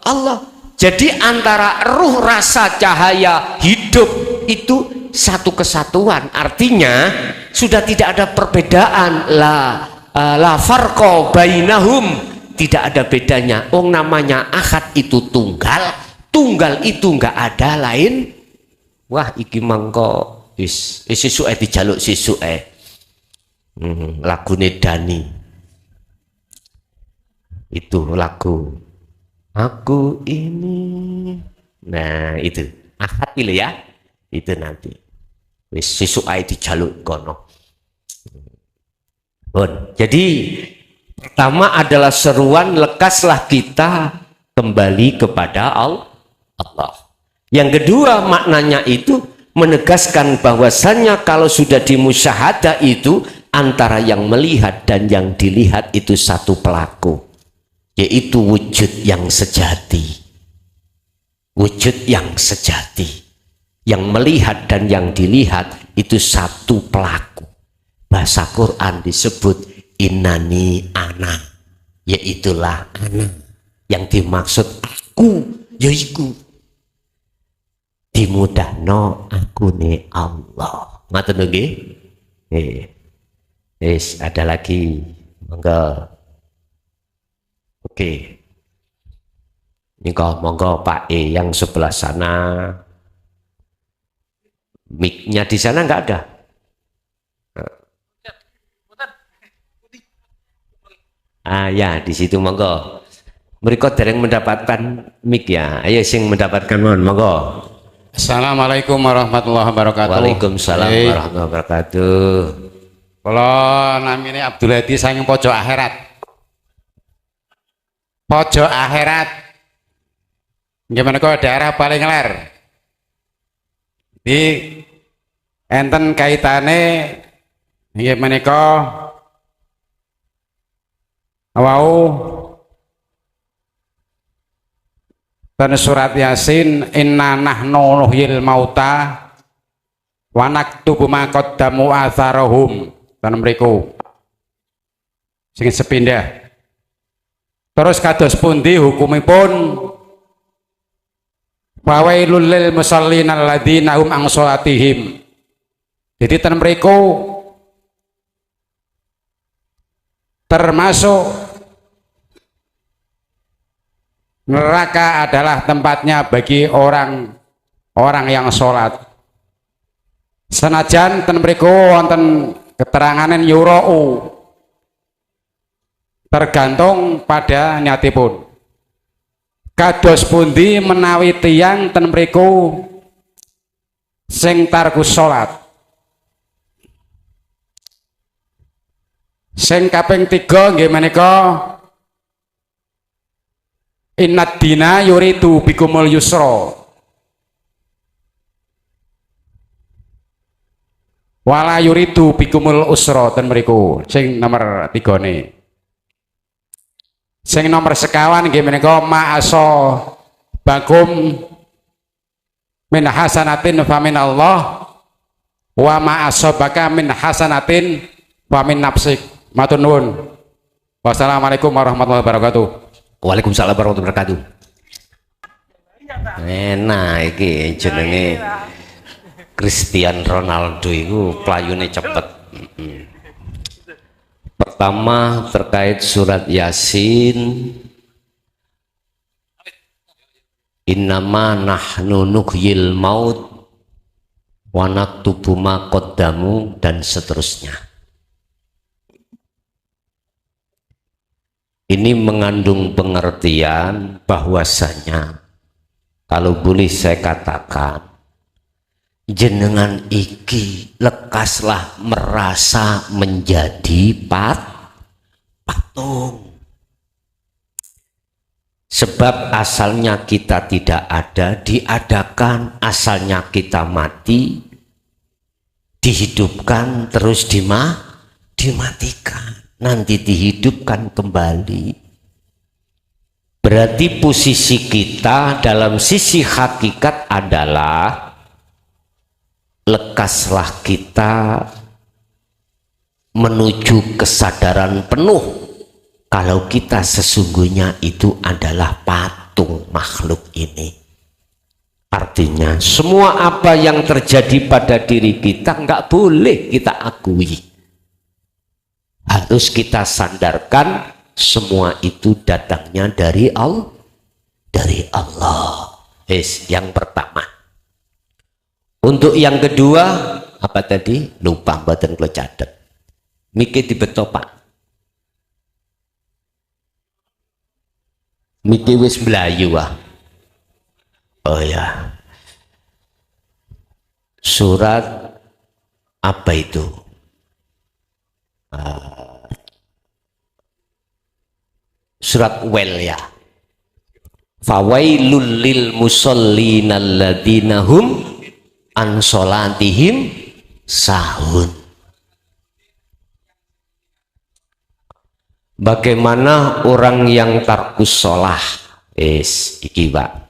Allah. Jadi antara ruh, rasa, cahaya, hidup itu satu kesatuan. Artinya sudah tidak ada perbedaan, la farqa bainahum, tidak ada bedanya. Namanya ahad itu tunggal, tunggal itu enggak ada lain. Wah iki mangko sisuke dijaluk sisuke. Lagune Dani itu lagu aku ini, nah itu ahad itu ya, itu nanti wis sisuke dijaluk kono. Jadi pertama adalah seruan lekaslah kita kembali kepada Allah. Yang kedua maknanya itu menegaskan bahwasannya kalau sudah dimusyahadah itu antara yang melihat dan yang dilihat itu satu pelaku, yaitu wujud yang sejati. Wujud yang sejati, yang melihat dan yang dilihat itu satu pelaku. Bahasa Quran disebut innani ana, yaitulah ana. Yang dimaksud aku yaiku dimudahno aku ne Allah. Ngaten nggih? Ada lagi, monggo. Oke. Monggo Pak E yang sebelah sana. Mic-nya di sana nggak ada. Ya di situ monggo. Mereka dereng mendapatkan mic ya. Ayo sing mendapatkan monggo. Assalamualaikum warahmatullahi wabarakatuh. Waalaikumsalam warahmatullahi wabarakatuh. Kalau namanya Abdul Hadi saking pojok akhirat. Pojok akhirat. Gimana kok daerah paling ler? Di enten kaitane gimana kok wau dan surat Yasin inna nahnu nuhyil mauta wa naktubu ma qaddamu atharahum dan mriku sing sepindah. Terus kados pundi hukumipun fawailul lil musallin alladzina hum an sholatihim. Jadi ten mriku termasuk neraka adalah tempatnya bagi orang yang sholat. Senajan ten mriku wonten keteranganen yurau, tergantung pada niatipun. Kados pundi menawi tiyang ten mriku sing tarku salat. Sing kaping 3 nggih menika innad dina yuridu bikumul yusra wala yuridu bikumul usra ten mriku sing nomor 3 ne. Sing nomor sekawan nggih menika ma'aso bakum min hasanatin fa min Allah wa ma'asobaka min hasanatin fa min nafsik. Matur nuwun. Wassalamualaikum warahmatullahi wabarakatuh. Waalaikumsalam warahmatullahi wabarakatuh. Enak iki jenenge Cristiano Ronaldo itu pelayune cepet. Pertama terkait surat Yasin, innama nahnu nuhyil maut wa naktubu ma qaddamu dan seterusnya. Ini mengandung pengertian bahwasanya kalau boleh saya katakan jenengan iki lekaslah merasa menjadi patung. Sebab asalnya kita tidak ada, diadakan, asalnya kita mati, dihidupkan terus dimatikan, nanti dihidupkan kembali. Berarti posisi kita dalam sisi hakikat adalah lekaslah kita menuju kesadaran penuh kalau kita sesungguhnya itu adalah patung makhluk ini. Artinya semua apa yang terjadi pada diri kita nggak boleh kita akui, harus kita sandarkan semua itu datangnya dari Allah. Yang pertama. Untuk yang kedua apa tadi? Lupa mboten kula catet. Miki dibeto Pak. Miki wis mlayu ah. Oh ya. Surat apa itu? Surat Wel ya. Fawailul lil musallina alladzina hum an sholatihim sahun. Bagaimana orang yang tarkus sholah? Iki Pak.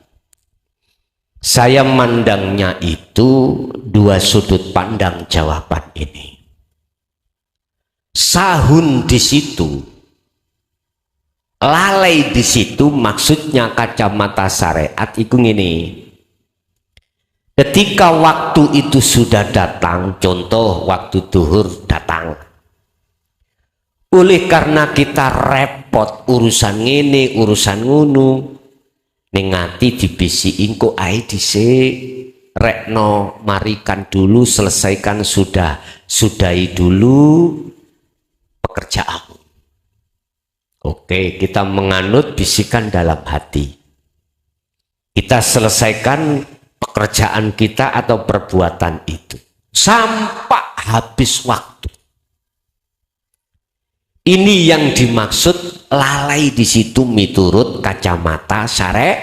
Saya mandangnya itu dua sudut pandang jawaban ini. Sahun di situ, lalai di situ, maksudnya kacamata syariat itu ini. Ketika waktu itu sudah datang, contoh waktu duhur datang. Oleh karena kita repot urusan ini, urusan ngunu, nengati dibisiin kok ae dhisik, rekno marikan dulu, selesaikan sudahi dulu pekerjaanmu. Oke, kita menganut bisikan dalam hati. Kita selesaikan pekerjaan kita atau perbuatan itu sampai habis waktu. Ini yang dimaksud lalai di situ miturut kacamata syariat.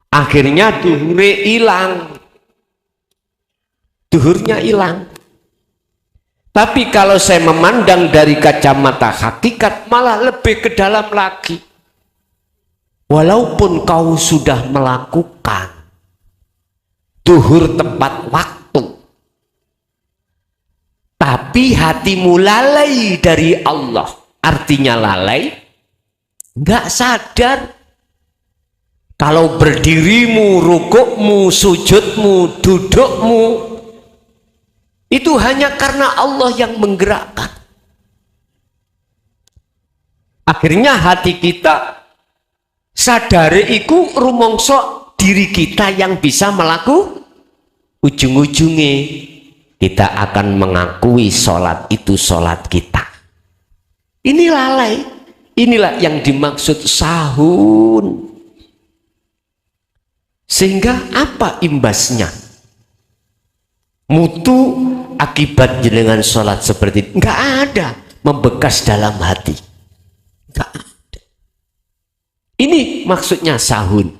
Akhirnya duhurnya hilang. Tapi kalau saya memandang dari kacamata hakikat malah lebih ke dalam lagi. Walaupun kau sudah melakukan duhur tepat waktu, tapi hatimu lalai dari Allah. Artinya lalai, nggak sadar kalau berdirimu, rukukmu, sujudmu, dudukmu itu hanya karena Allah yang menggerakkan. Akhirnya hati kita sadare iku rumongso diri kita yang bisa melakukan. Ujung-ujungnya kita akan mengakui sholat itu sholat kita. Ini lalai. Inilah yang dimaksud sahun. Sehingga apa imbasnya? Mutu akibat jenengan sholat seperti itu nggak ada, membekas dalam hati. Nggak ada. Ini maksudnya sahun.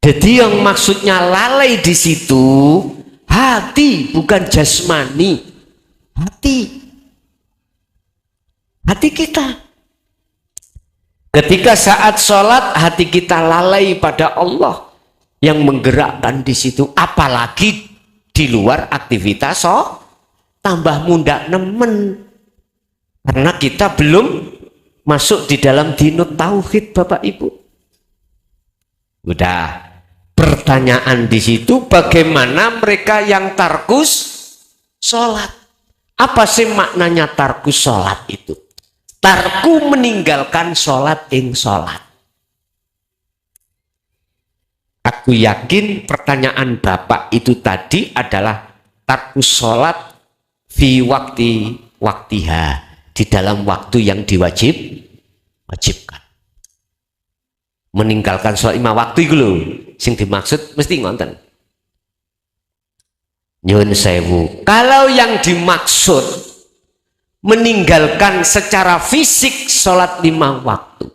Jadi yang maksudnya lalai di situ hati, bukan jasmani. Hati kita. Ketika saat sholat hati kita lalai pada Allah yang menggerakkan di situ. Apalagi di luar aktivitas tambah muda nemen. Karena kita belum masuk di dalam dinut tauhid Bapak Ibu. Udah. Pertanyaan di situ, bagaimana mereka yang tarkus sholat? Apa sih maknanya tarkus sholat itu? Tarku meninggalkan sholat ing sholat. Aku yakin pertanyaan Bapak itu tadi adalah tarkus sholat fi waktiha, di dalam waktu yang diwajibkan. Meninggalkan sholat 5 waktu itu loh, sing dimaksud mesti ngonten. Nyun sewu. Kalau yang dimaksud meninggalkan secara fisik sholat 5 waktu,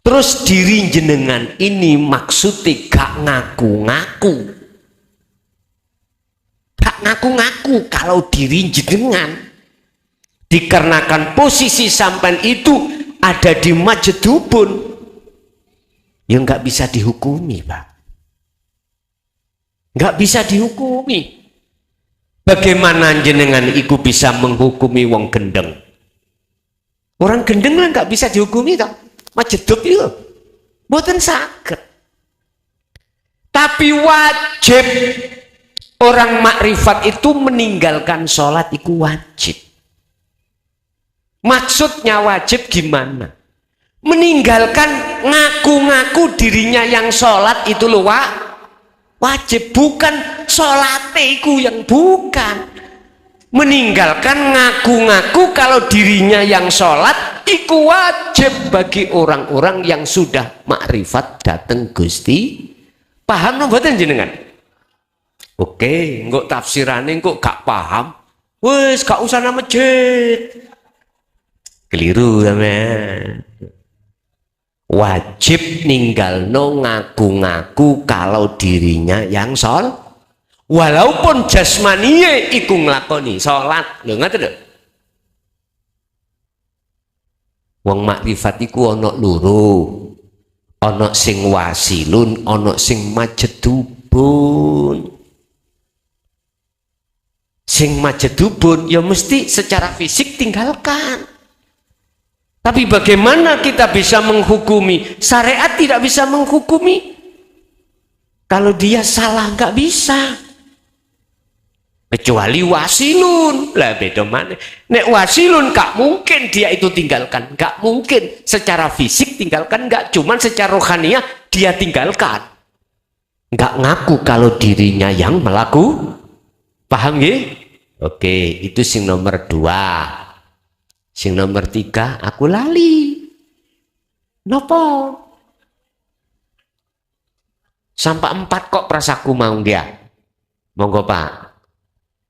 Terus diri jenengan ini maksudnya gak ngaku-ngaku. Gak ngaku-ngaku kalau diri jenengan. Dikarenakan posisi sampean itu ada di Majedubun. Ya nggak bisa dihukumi, Pak. Nggak bisa dihukumi. Bagaimana jenengan iku bisa menghukumi wong gendeng? Orang gendeng lah nggak bisa dihukumi toh. Majedub itu mboten saged. Tapi wajib orang makrifat itu meninggalkan sholat itu wajib. Maksudnya wajib gimana? Meninggalkan ngaku-ngaku dirinya yang sholat itu loh, wajib. Bukan sholat itu yang bukan. Meninggalkan ngaku-ngaku kalau dirinya yang sholat itu wajib bagi orang-orang yang sudah makrifat dateng Gusti. Paham no mboten jenengan? Oke, engko tafsirane engko gak paham, wis gak usah nang masjid. Keliru sampean. Wajib ninggalno ngaku-ngaku kalau dirinya yang sholat. Walaupun jasmaniye iku nglakoni salat. Lho ngoten lho. Wong makrifat iku ana loro. Ana sing wasilun, ana sing majedubun. Sing majedubun ya mesti secara fisik tinggalkan. Tapi bagaimana kita bisa menghukumi? Syariat tidak bisa menghukumi. Kalau dia salah nggak bisa. Kecuali wasilun lah, beda mana. Nek wasilun gak mungkin dia itu tinggalkan, gak mungkin secara fisik tinggalkan, gak cuman secara rohaniah dia tinggalkan, gak ngaku kalau dirinya yang melaku. Paham ya? Oke, itu sing nomor 2. Sing nomor 3 aku lali. Nopo? Sampai 4 kok prasaku mau dia. Monggo Pak.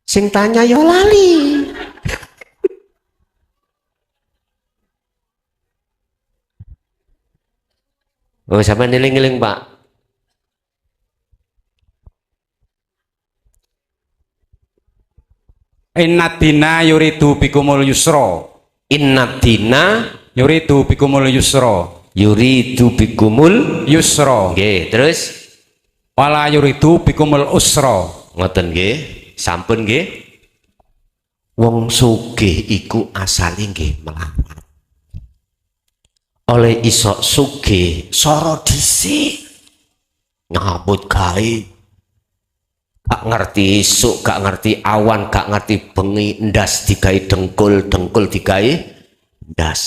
Sing tanya yo lali. Oh, sampai niling-niling Pak. Innatina yuridu bikumul yusra. Innatina Yuridu bikumul yusra. yuridu bikumul Yusra. nggih, terus Wala yuridu bikumul usra. ngoten nggih, sampun nggih. Wong sugih iku asale nggih melarat. Oleh isok sugih soro dhisik. Ngabut gawe. Gak ngerti isuk, gak ngerti awan, gak ngerti bengi, ndas digawe dengkul, dengkul digawe ndas.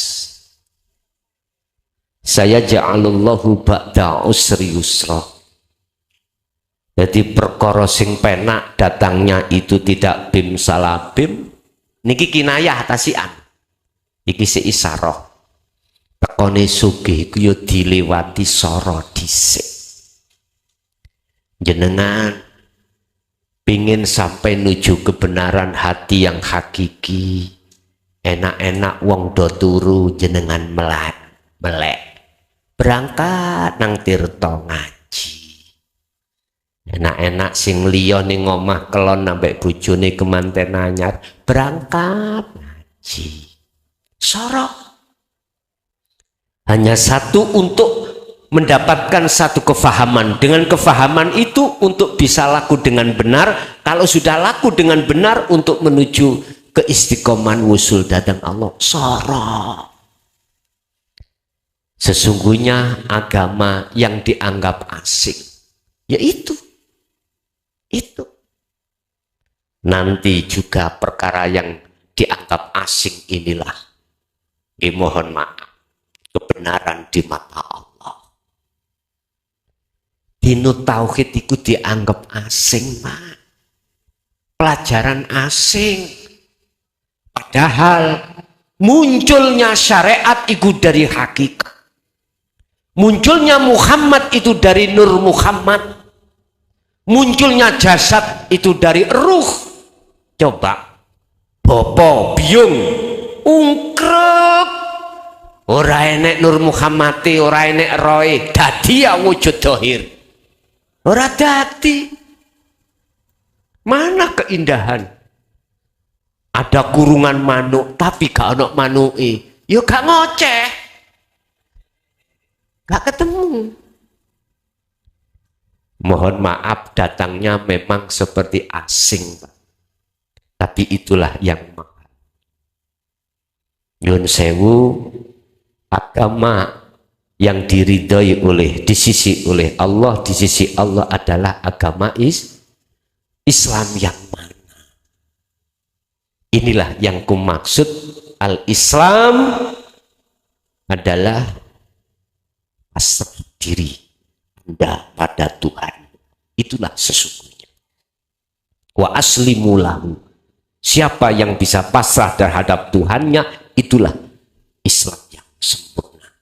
Saya ja'alullahu ba'da usri yusra. Jadi perkara sing penak datangnya itu tidak bim salabim. Niki kinayah tasian. Iki si isaroh. Tekone sugih iku yo dilewati soro dhisik. Jenengan pingin sampai nuju kebenaran hati yang hakiki. Enak-enak wong do turu jenengan melek. Berangkat nang tirta ngaji. Enak-enak sing liya ning omah kelon ambek bojone kemanten anyar, berangkat ngaji. Sorok. Hanya satu untuk mendapatkan satu kefahaman. Dengan kefahaman itu untuk bisa laku dengan benar. Kalau sudah laku dengan benar untuk menuju ke istiqoman wusul datang Allah. Sorok. Sesungguhnya agama yang dianggap asing, yaitu itu. Nanti juga perkara yang dianggap asing inilah, mohon maaf, kebenaran di mata Allah. Dinu tauhid itu dianggap asing, Pak. Pelajaran asing. Padahal munculnya syariat itu dari hakikat. Munculnya Muhammad itu dari Nur Muhammad. Munculnya jasad itu dari ruh. Coba Bopo biung ungkrep ora enek Nur Muhammadi, ora enek Roy, dadi ya wujud dohir. Ora dadi. Mana keindahan? Ada kurungan manuk tapi gak ono manuke. Yo gak ngoceh. Gak ketemu. Mohon maaf datangnya memang seperti asing, Pak. Tapi itulah yang mahal. Nyun sewu, agama yang diridhoi di sisi Allah, di sisi Allah adalah agama Islam yang mana? Inilah yang kumaksud al-Islam adalah pasrah diri Anda pada Tuhan. Itulah sesungguhnya. Wa aslimu lahu. Siapa yang bisa pasrah terhadap Tuhannya, itulah Islam yang sempurna.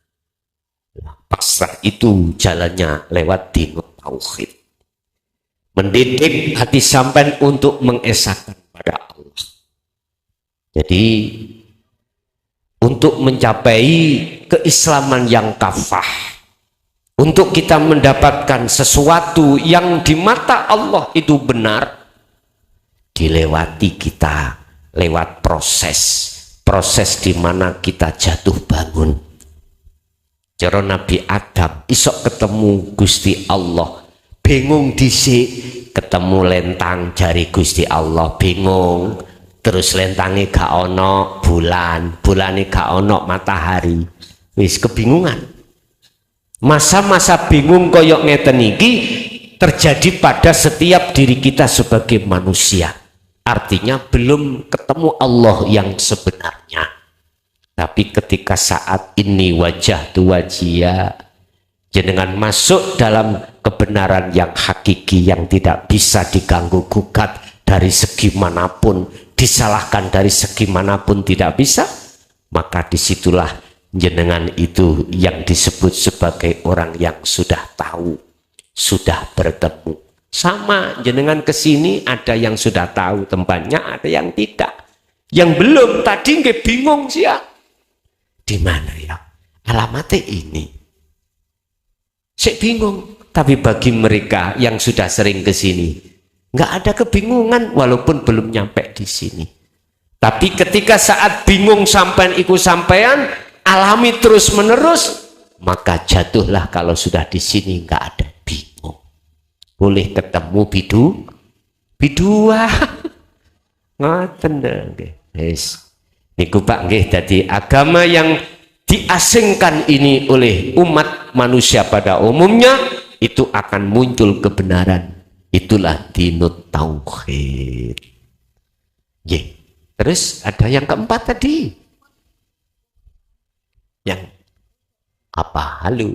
Pasrah itu jalannya lewat dinul tauhid. Mendidik hati sampean untuk mengesahkan pada Allah. Jadi untuk mencapai keislaman yang kafah, untuk kita mendapatkan sesuatu yang di mata Allah itu benar, dilewati kita lewat proses di mana kita jatuh bangun. Cara Nabi Adam isok ketemu Gusti Allah, bingung dhisik, ketemu lentang jari Gusti Allah, bingung. Terus lentange gak ono bulane gak ono matahari. Wis kebingungan. Masa-masa bingung koyok ngeten iki terjadi pada setiap diri kita sebagai manusia. Artinya belum ketemu Allah yang sebenarnya. Tapi ketika saat ini wajah tu wajia, jenengan masuk dalam kebenaran yang hakiki yang tidak bisa diganggu gugat dari segi manapun, disalahkan dari segi manapun tidak bisa, maka disitulah jenengan itu yang disebut sebagai orang yang sudah tahu, sudah bertemu. Sama jenengan kesini ada yang sudah tahu tempatnya, ada yang tidak. Yang belum tadi nggak bingung sih ya. Di mana ya? Alamatnya ini. Saya bingung. Tapi bagi mereka yang sudah sering kesini, nggak ada kebingungan walaupun belum nyampe di sini. Tapi ketika saat bingung sampean ikut sampean, alami terus menerus, maka jatuhlah kalau sudah di sini nggak ada bingung. Boleh ketemu bidua. Ngoten nggih. Wis. Niku Pak nggih, dadi agama yang diasingkan ini oleh umat manusia pada umumnya itu akan muncul kebenaran. Itulah dinut tauhid. Ye. Terus ada yang keempat tadi. Yang apa? Halo.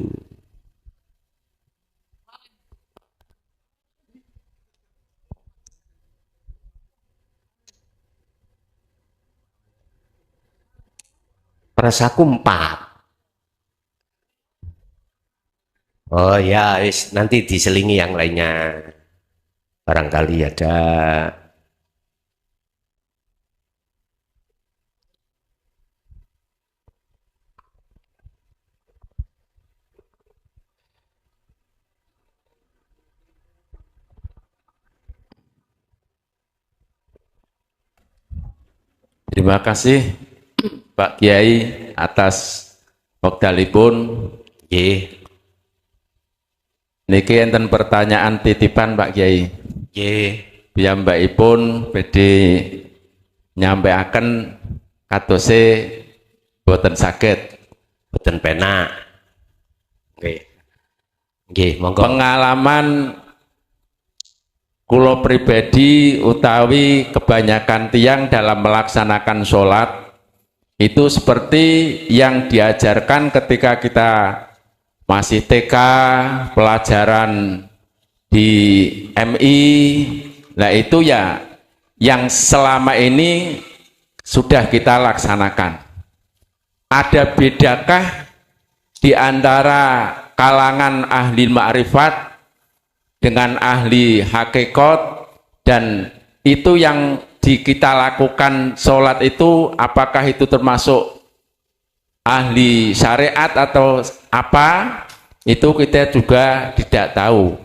Perasaku 4. Oh ya, nanti diselingi yang lainnya. Barangkali ada. Terima kasih Pak Kiai atas wekdalipun. Nggih. Niki enten pertanyaan titipan Pak Kiai. Nggih. Piyambakipun badhe nyampeaken katose boten saged, boten penak. Nggih. Nggih, monggo. Pengalaman kula pribadi utawi kebanyakan tiang dalam melaksanakan sholat itu seperti yang diajarkan ketika kita masih TK, pelajaran di MI. Nah itu ya yang selama ini sudah kita laksanakan. Ada bedakah di antara kalangan ahli ma'rifat dengan ahli hakikat, dan itu yang kita lakukan sholat itu apakah itu termasuk ahli syariat atau apa, itu kita juga tidak tahu.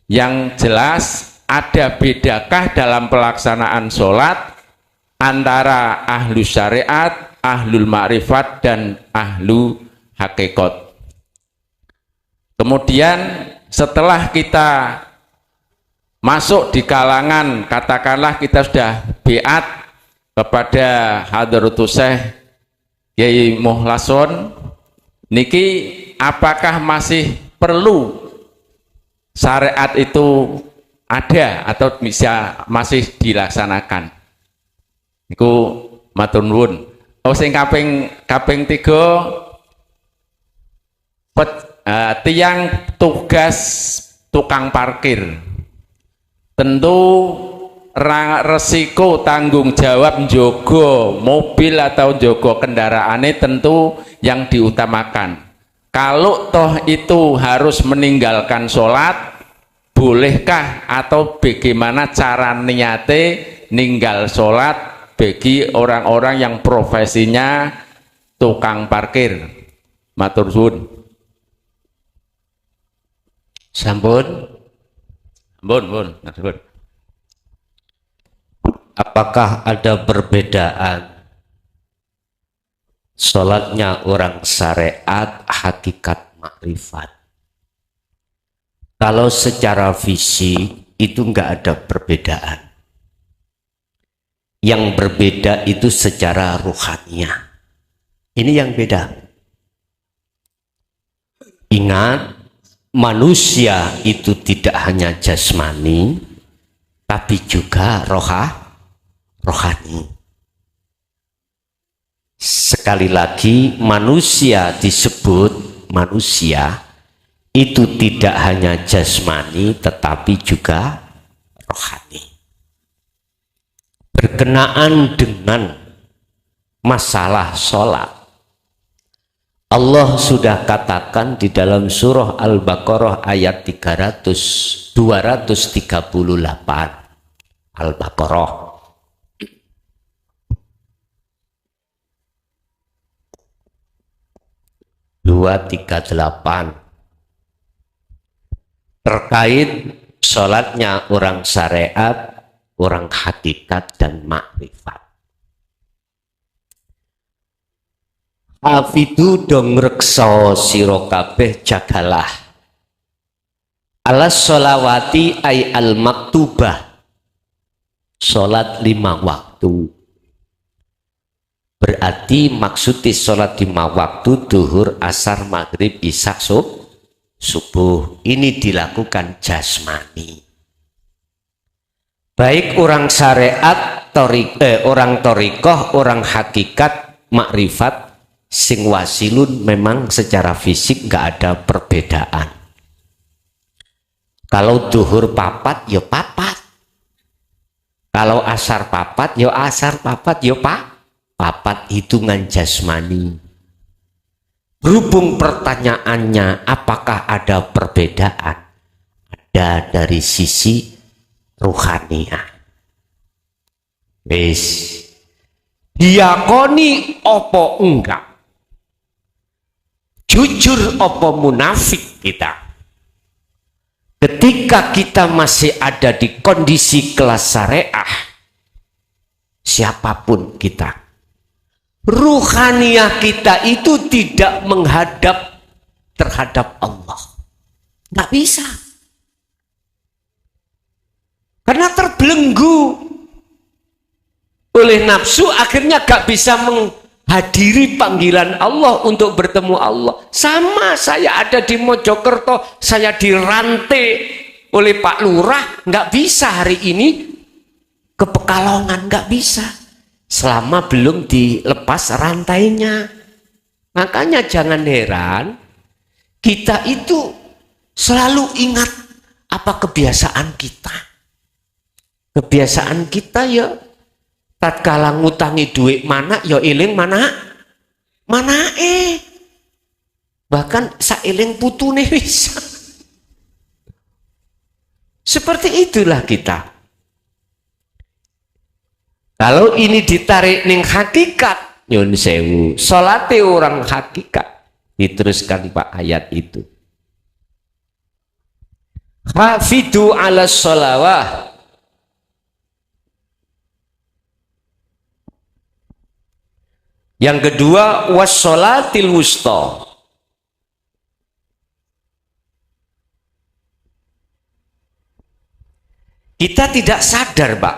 Yang jelas ada bedakah dalam pelaksanaan sholat antara ahlu syariat, ahlul ma'rifat, dan ahlu hakikat. Kemudian setelah kita masuk di kalangan, katakanlah kita sudah biat kepada Hadratus Syekh Kyai Muhlason, niki apakah masih perlu syariat itu ada atau bisa masih dilaksanakan? Niku matur nuwun. Oh, sing kaping 3 tiang tugas tukang parkir. Tentu resiko tanggung jawab njogo mobil atau njogo kendaraannya tentu yang diutamakan. Kalau toh itu harus meninggalkan sholat, bolehkah atau bagaimana cara niate ninggal sholat bagi orang-orang yang profesinya tukang parkir? Matur suwun. Sampun. Bun. Apakah ada perbedaan sholatnya orang syariat, hakikat, makrifat? Kalau secara fisik itu enggak ada perbedaan. Yang berbeda itu secara ruhaniyah. Ini yang beda. Ingat, manusia itu tidak hanya jasmani, tapi juga rohani. Sekali lagi, manusia disebut manusia itu tidak hanya jasmani, tetapi juga rohani. Berkenaan dengan masalah sholat, Allah sudah katakan di dalam surah Al-Baqarah ayat 238. Al-Baqarah 238 terkait sholatnya orang syariat, orang hakikat, dan makrifat. Hafidu dong reksa sira kabeh jagalah alas sholawati ay al maktubah, sholat 5 waktu. Berarti maksudnya sholat 5 waktu duhur, asar, maghrib, isya, subuh. Ini dilakukan jasmani. Baik orang syariat, orang torikoh, orang hakikat, makrifat, sing wasilun, memang secara fisik nggak ada perbedaan. Kalau duhur papat, ya papat. Kalau asar papat, ya asar papat, ya papat, hitungan jasmani. Berhubung pertanyaannya apakah ada perbedaan? Ada dari sisi ruhaniyah. Wis diakoni opo enggak? Jujur opo munafik kita? Ketika kita masih ada di kondisi kelas syariah, siapapun kita, ruhaniyah kita itu tidak menghadap terhadap Allah. Nggak bisa. Karena terbelenggu oleh nafsu, akhirnya gak bisa menghadiri panggilan Allah untuk bertemu Allah. Sama, saya ada di Mojokerto, saya dirantai oleh Pak Lurah, gak bisa hari ini ke Pekalongan, gak bisa selama belum dilepas rantainya. Makanya jangan heran kita itu selalu ingat apa kebiasaan kita. Kebiasaan kita ya tatkala ngutangi duit mana ya eling mana bahkan saeling putune bisa. Seperti itulah kita. Kalau ini ditarik ning hakikat, nyun sewu, salate orang hakikat. Diteruskan Pak ayat itu. Hafidu ala sholawah. Yang kedua wassolatil wusta. Kita tidak sadar Pak,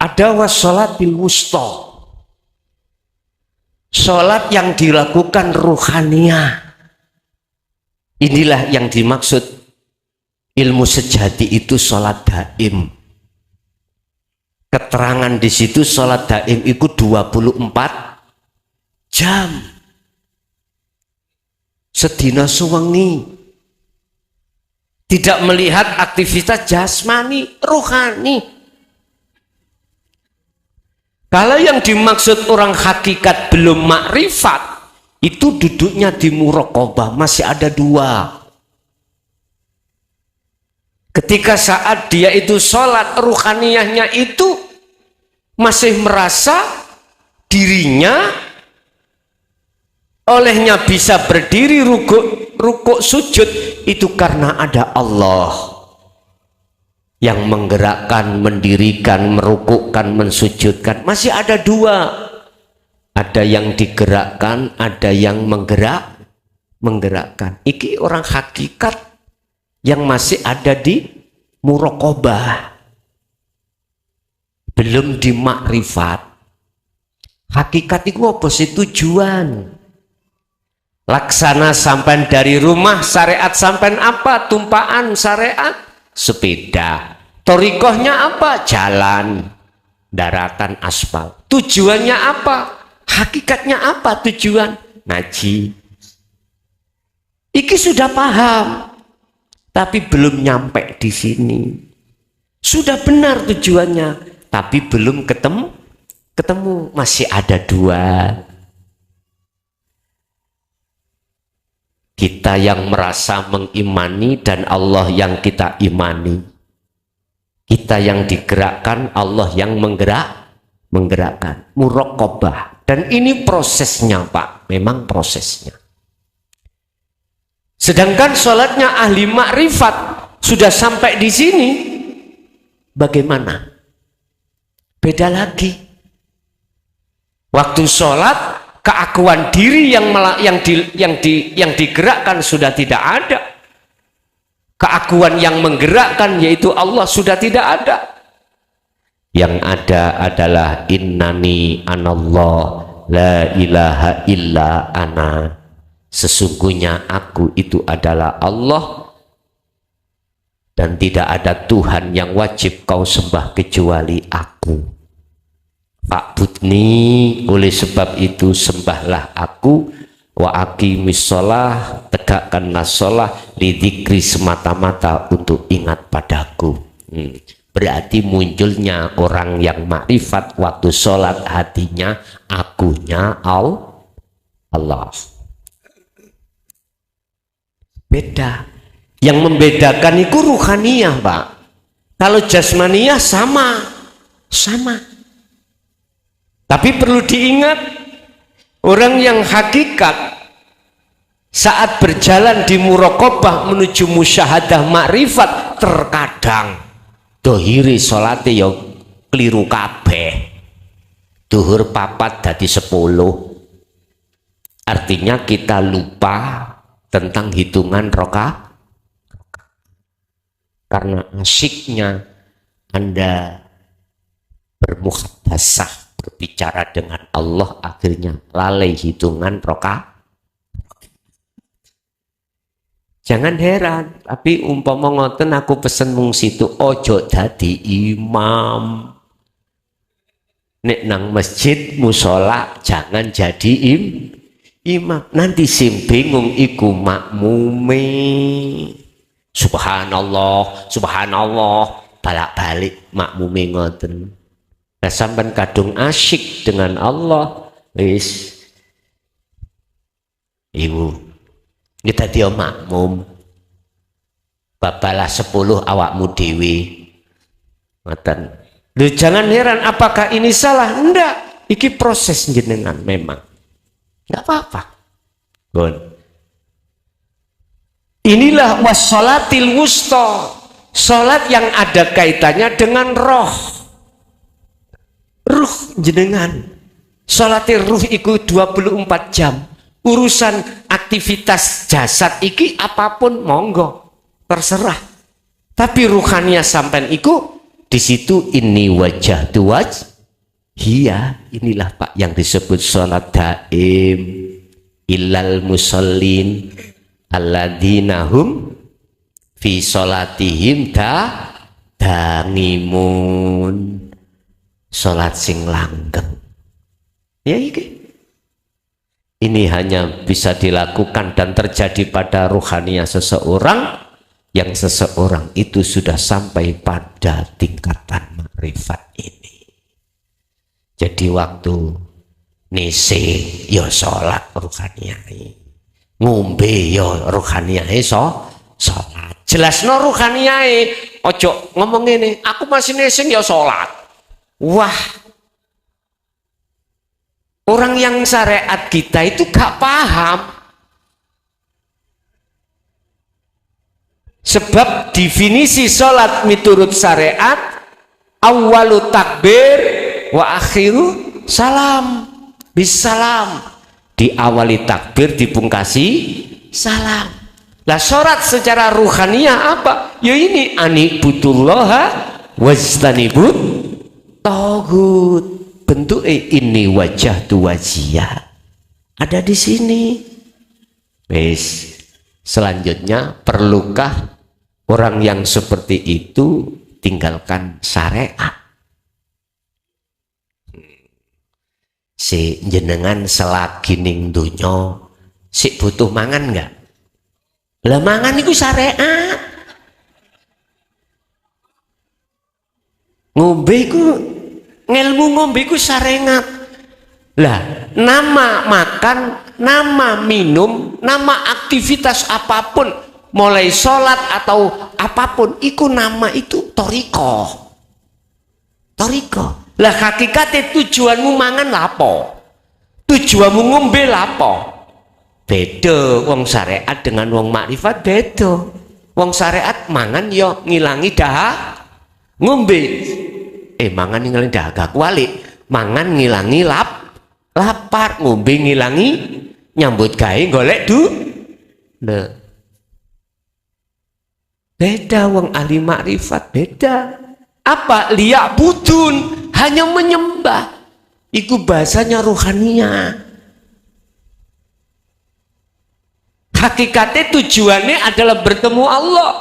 ada wassolatil wusta, sholat yang dilakukan ruhaniyah. Inilah yang dimaksud ilmu sejati itu sholat daim. Keterangan di situ sholat daim itu 24 jam. Sedina suwengi. Tidak melihat aktivitas jasmani, rohani. Kalau yang dimaksud orang hakikat belum makrifat, itu duduknya di muraqabah, masih ada dua. Ketika saat dia itu sholat, ruhaniyahnya itu masih merasa dirinya olehnya bisa berdiri rukuk sujud, itu karena ada Allah yang menggerakkan, mendirikan, merukukkan, mensujudkan. Masih ada dua, ada yang digerakkan, ada yang menggerakkan. Iki orang hakikat yang masih ada di muraqabah, belum di makrifat. Hakikat itu apa sih tujuan? Laksana sampai dari rumah, syariat sampai apa? Tumpaan syariat, sepeda. Torikohnya apa? Jalan, daratan, aspal. Tujuannya apa? Hakikatnya apa tujuan? Ngaji. Iki sudah paham, tapi belum nyampe di sini. Sudah benar tujuannya, tapi belum ketemu. Masih ada dua. Kita yang merasa mengimani dan Allah yang kita imani. Kita yang digerakkan, Allah yang menggerakkan. Muraqabah. Dan ini prosesnya Pak, memang prosesnya. Sedangkan sholatnya ahli makrifat sudah sampai di sini, bagaimana? Beda lagi. Waktu sholat, keakuan diri yang digerakkan sudah tidak ada. Keakuan yang menggerakkan yaitu Allah sudah tidak ada. Yang ada adalah innani anallah la ilaha illa ana. Sesungguhnya aku itu adalah Allah dan tidak ada Tuhan yang wajib kau sembah kecuali aku. Fa'budni, oleh sebab itu sembahlah aku, wa aqimis sholah, tegakkanlah sholah, lidzikri semata-mata untuk ingat padaku. Berarti munculnya orang yang makrifat waktu sholat hatinya akunya Allah. Beda. Yang membedakan itu ruhaniyah Pak. Kalau jasmaniyah sama. Tapi perlu diingat, orang yang hakikat saat berjalan di muraqabah menuju musyahadah makrifat, terkadang dohiri sholate ya keliru kabeh. Duhur 4 dadi 10. Artinya kita lupa tentang hitungan rakaat. Karena asyiknya Anda bermuhadasah, berbicara dengan Allah, akhirnya lalai hitungan rakaat. Jangan heran, tapi umpama ngoten aku pesen mung situ, ojo dadi imam. Nek nang masjid musola jangan jadi imam. Nanti sing bingung iku makmume. Subhanallah, balak-balik makmume ngoten. Nah, sampai kadung asyik dengan Allah, wis ibu kita dia makmum babalah 10 awakmu dewi ngoten. Lu jangan heran apakah ini salah? Enggak, iki proses jenengan memang. Enggak apa-apa. Bon. Inilah wassolatil wusta, salat yang ada kaitannya dengan roh. Ruh jenengan. Salatil ruh iku 24 jam. Urusan aktivitas jasad iki apapun monggo, terserah. Tapi ruhania sampean iku di situ ini wajah hiya, inilah Pak yang disebut salat daim ilal musallin alladzina hum fi salatihim dangimun, salat sing langgeng. Ya ini hanya bisa dilakukan dan terjadi pada ruhania seseorang yang seseorang itu sudah sampai pada tingkatan makrifat ini. Jadi waktu nise yo sholat ruhaniyai, ngombe yo ruhaniyai sholat. Jelas no ruhaniyai, ojo ngomong ini, aku masih nising yo sholat. Wah, orang yang syariat kita itu gak paham. Sebab definisi sholat miturut syariat awalu takbir wa akhiru salam, bisalam, diawali takbir dipungkasi salam. Lah sholat secara ruhaniyah apa? Ya ini anibudullaha wajtanibut taghut, bentuk ini wajah tu wajiyah ada di sini. Wes, selanjutnya perlukah orang yang seperti itu tinggalkan syariat? Si jenengan selagi ning donya si butuh mangan enggak? Lah mangan itu syariat. Ngombe iku ngelmu, ngombe iku syariat. Lah nama makan, nama minum, nama aktivitas apapun, mulai sholat atau apapun, iku nama itu toriko. Lah hakikatnya tujuanmu mangan lapo, tujuanmu ngombe lapo. Beda wong syariat dengan wong makrifat, beda. Wong syariat mangan yo ngilangi dahak, ngombe mangan ngilangi dahak walik, mangan ngilangi lapar, ngombe ngilangi nyambut gawe golek nah. Beda wong ahli makrifat, beda. Apa? Liyak budun, hanya menyembah. Iku bahasanya ruhaniyah. Hakikatnya tujuannya adalah bertemu Allah.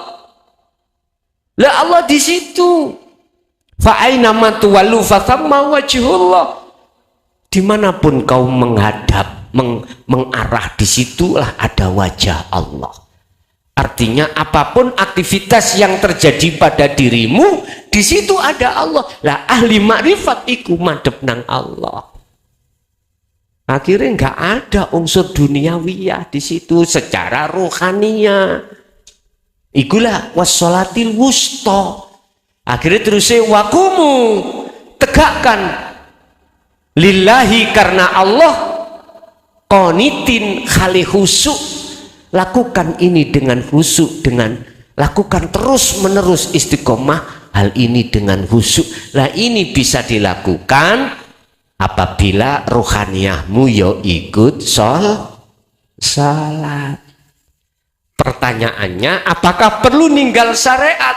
Lah Allah di situ. Fa aina ma tuwallu fa thamma wajhullah. Dimanapun kau menghadap, mengarah, di situlah ada wajah Allah. Artinya apapun aktivitas yang terjadi pada dirimu, di situ ada Allah. Lah ahli makrifat iku madhep nang Allah. Akhirnya nggak ada unsur duniawiyah di situ secara rohania. Ikulah wassolatil wusta. Akhirnya terusnya wakumu, tegakkan lillahi karena Allah, qanitin khali khusuk. Lakukan ini dengan khusyuk, dengan lakukan terus menerus istiqomah hal ini dengan khusyuk. Lah ini bisa dilakukan apabila rohaniyahmu yo ikut salat. Pertanyaannya, apakah perlu ninggal syariat?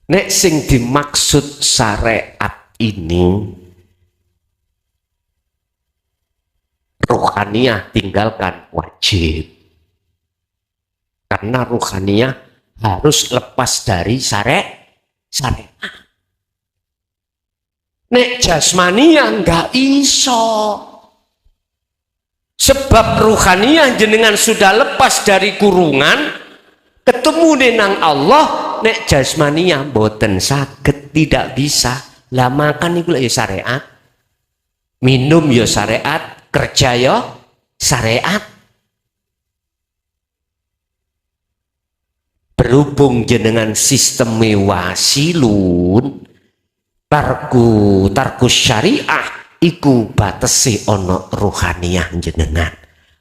Nek sing dimaksud syariat ini ruhaniyah tinggalkan wajib, karena ruhaniyah harus lepas dari syariat. Nek jasmaniyah enggak iso, sebab ruhaniyah jenengan sudah lepas dari kurungan, ketemu dengan Allah. Nek jasmaniyah boten saged, tidak bisa. Lah makan itu ya syariat, minum ya syariat, kerja ya syariat. Berhubung jenengan sistem wasilun, tarku syariah iku batesi ono ruhaniyah jenengan.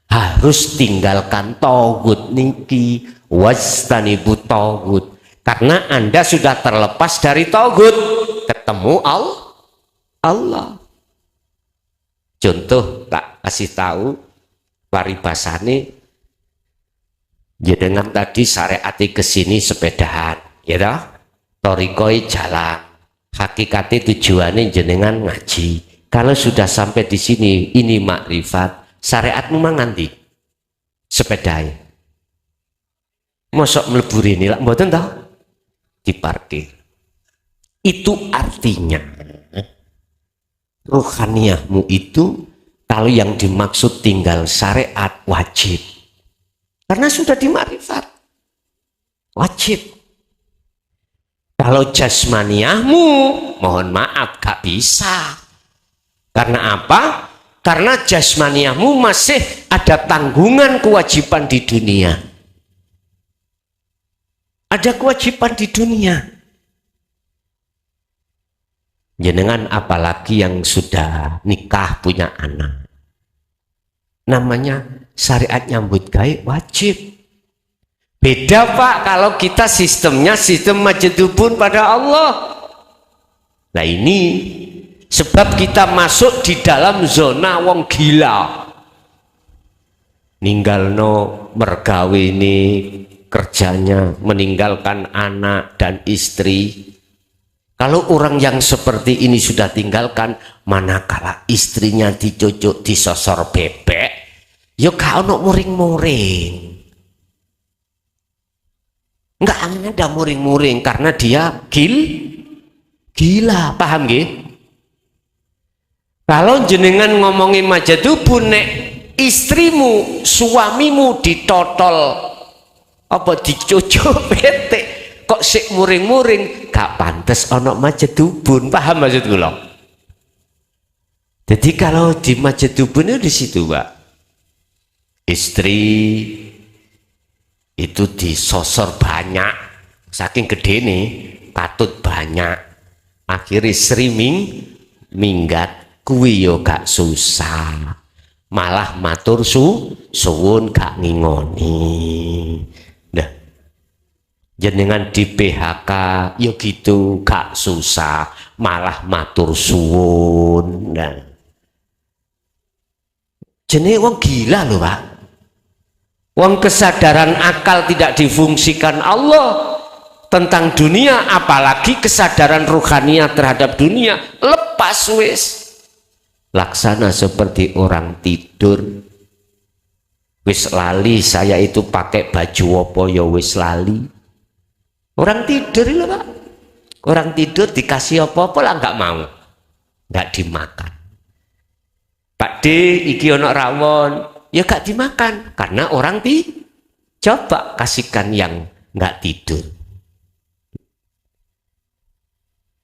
Harus tinggalkan togut niki, wastanibu togut. Karena Anda sudah terlepas dari togut, ketemu Allah. Contoh tak kasih tahu paribasane, jenengan tadi syariati kesini sepedahan, ya toh? Torikoi jalan, hakikatnya tujuannya jenengan ngaji. Kalau sudah sampai di sini, ini makrifat, syariatmu manganti sepedai. Mosok mlebu ini lah, mboten toh? Diparkir. Itu artinya ruhaniyahmu itu kalau yang dimaksud tinggal syariat wajib. Karena sudah dimakrifat. Wajib. Kalau jasmaniyahmu, mohon maaf, gak bisa. Karena apa? Karena jasmaniyahmu masih ada tanggungan kewajiban di dunia. Ada kewajiban di dunia. Jenengan apalagi yang sudah nikah punya anak. Namanya syariat nyambut gawe wajib. Beda Pak kalau kita sistemnya sistem majadubun pada Allah. Nah ini sebab kita masuk di dalam zona wong gila. Ninggalno mergawe ini kerjanya, meninggalkan anak dan istri. Kalau orang yang seperti ini sudah tinggalkan, manakala istrinya dicocok disosor bebek, ya gak ono muring-muring. Enggak ada muring-muring karena dia gila, paham nggih? Kalau jenengan ngomongin majadubun, nek istrimu, suamimu ditotol apa dicocok petek kok sik muring-muring, gak pantes ono majadubun, paham maksud kula? Jadi kalau di majadubun itu di situ, Pak. Istri itu disosor banyak, saking gede nih, patut banyak. Akhirnya streaming minggat, kuwi yo gak susah. Malah matur suwun gak ngingoni. Nah, jenengan di PHK yo gitu gak susah, malah matur suwun. Nah, jenenge wong gila lho Pak. Wong kesadaran akal tidak difungsikan Allah tentang dunia, apalagi kesadaran ruhaniyah terhadap dunia lepas wis. Laksana seperti orang tidur. Wis lali saya itu pakai baju apa ya wis lali. Orang tidur itu Pak. Orang tidur dikasih apa-apa lah nggak mau. Nggak dimakan. Pak D, iki ono rawon, ya gak dimakan karena orang coba kasihkan yang nggak tidur.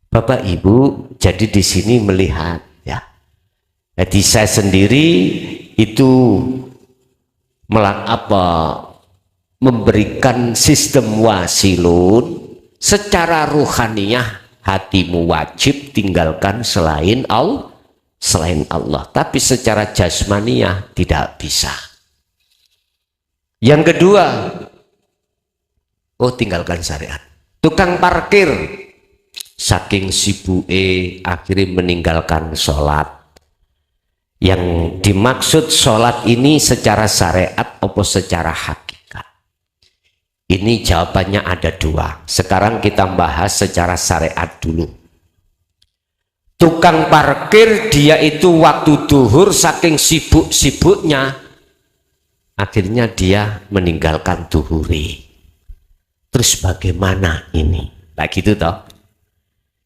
Bapak Ibu, jadi di sini melihat ya. Jadi saya sendiri itu memberikan sistem wasilun secara ruhaniyah, hatimu wajib tinggalkan selain Allah. Tapi secara jasmaniyah tidak bisa. Yang kedua, tinggalkan syariat. Tukang parkir saking sibuke akhirnya meninggalkan sholat. Yang dimaksud sholat ini secara syariat atau secara hakikat? Ini jawabannya ada dua. Sekarang kita bahas secara syariat dulu. Tukang parkir dia itu waktu duhur saking sibuk-sibuknya akhirnya dia meninggalkan duhuri. Terus bagaimana ini? Kayak gitu toh?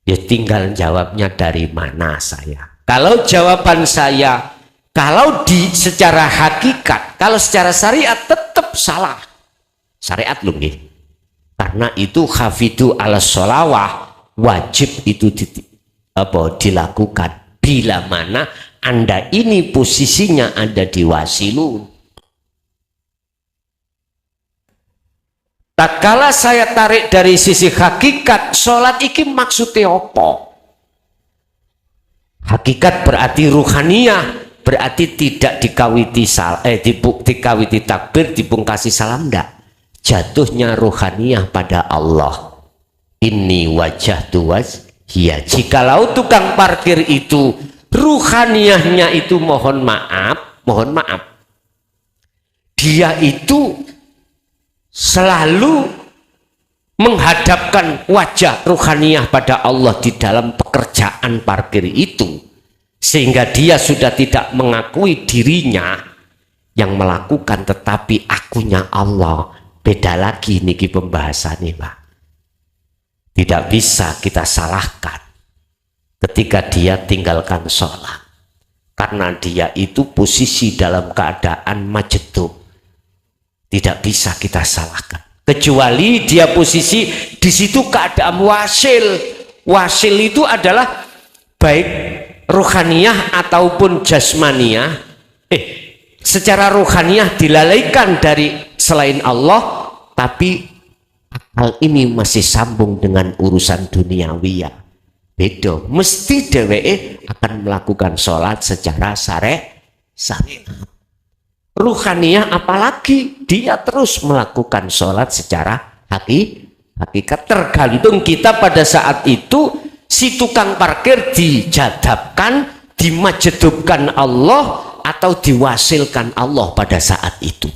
Ya tinggal jawabnya dari mana saya. Kalau jawaban saya, kalau secara hakikat, kalau secara syariat tetap salah. Syariat loh nih. Karena itu hafidu ala sholawah, wajib itu dilakukan bila mana Anda ini posisinya ada di wasilun. Tak kala saya tarik dari sisi hakikat, sholat iki maksudnya apa? Hakikat berarti ruhaniyah, berarti tidak dikawiti takbir, dipungkasi salam, ndak. Jatuhnya ruhaniyah pada Allah. Ini wajah tuas ya. Jikalau tukang parkir itu ruhaniyahnya itu mohon maaf, dia itu selalu menghadapkan wajah ruhaniyah pada Allah di dalam pekerjaan parkir itu, sehingga dia sudah tidak mengakui dirinya yang melakukan, tetapi akunya Allah. Beda lagi niki pembahasannya, Pak. Tidak bisa kita salahkan ketika dia tinggalkan sholat, karena dia itu posisi dalam keadaan majedub. Tidak bisa kita salahkan, kecuali dia posisi di situ keadaan wasil. Wasil itu adalah baik ruhaniyah ataupun jasmaniyah, secara ruhaniyah dilalaikan dari selain Allah, tapi hal ini masih sambung dengan urusan duniawiyah. Beda, mesti dheweke akan melakukan sholat secara syariat. Ruhaniyah apalagi dia terus melakukan sholat secara hakikat. Tergantung kita pada saat itu, si tukang parkir dijadapkan, dimajedubkan Allah atau diwasilkan Allah pada saat itu.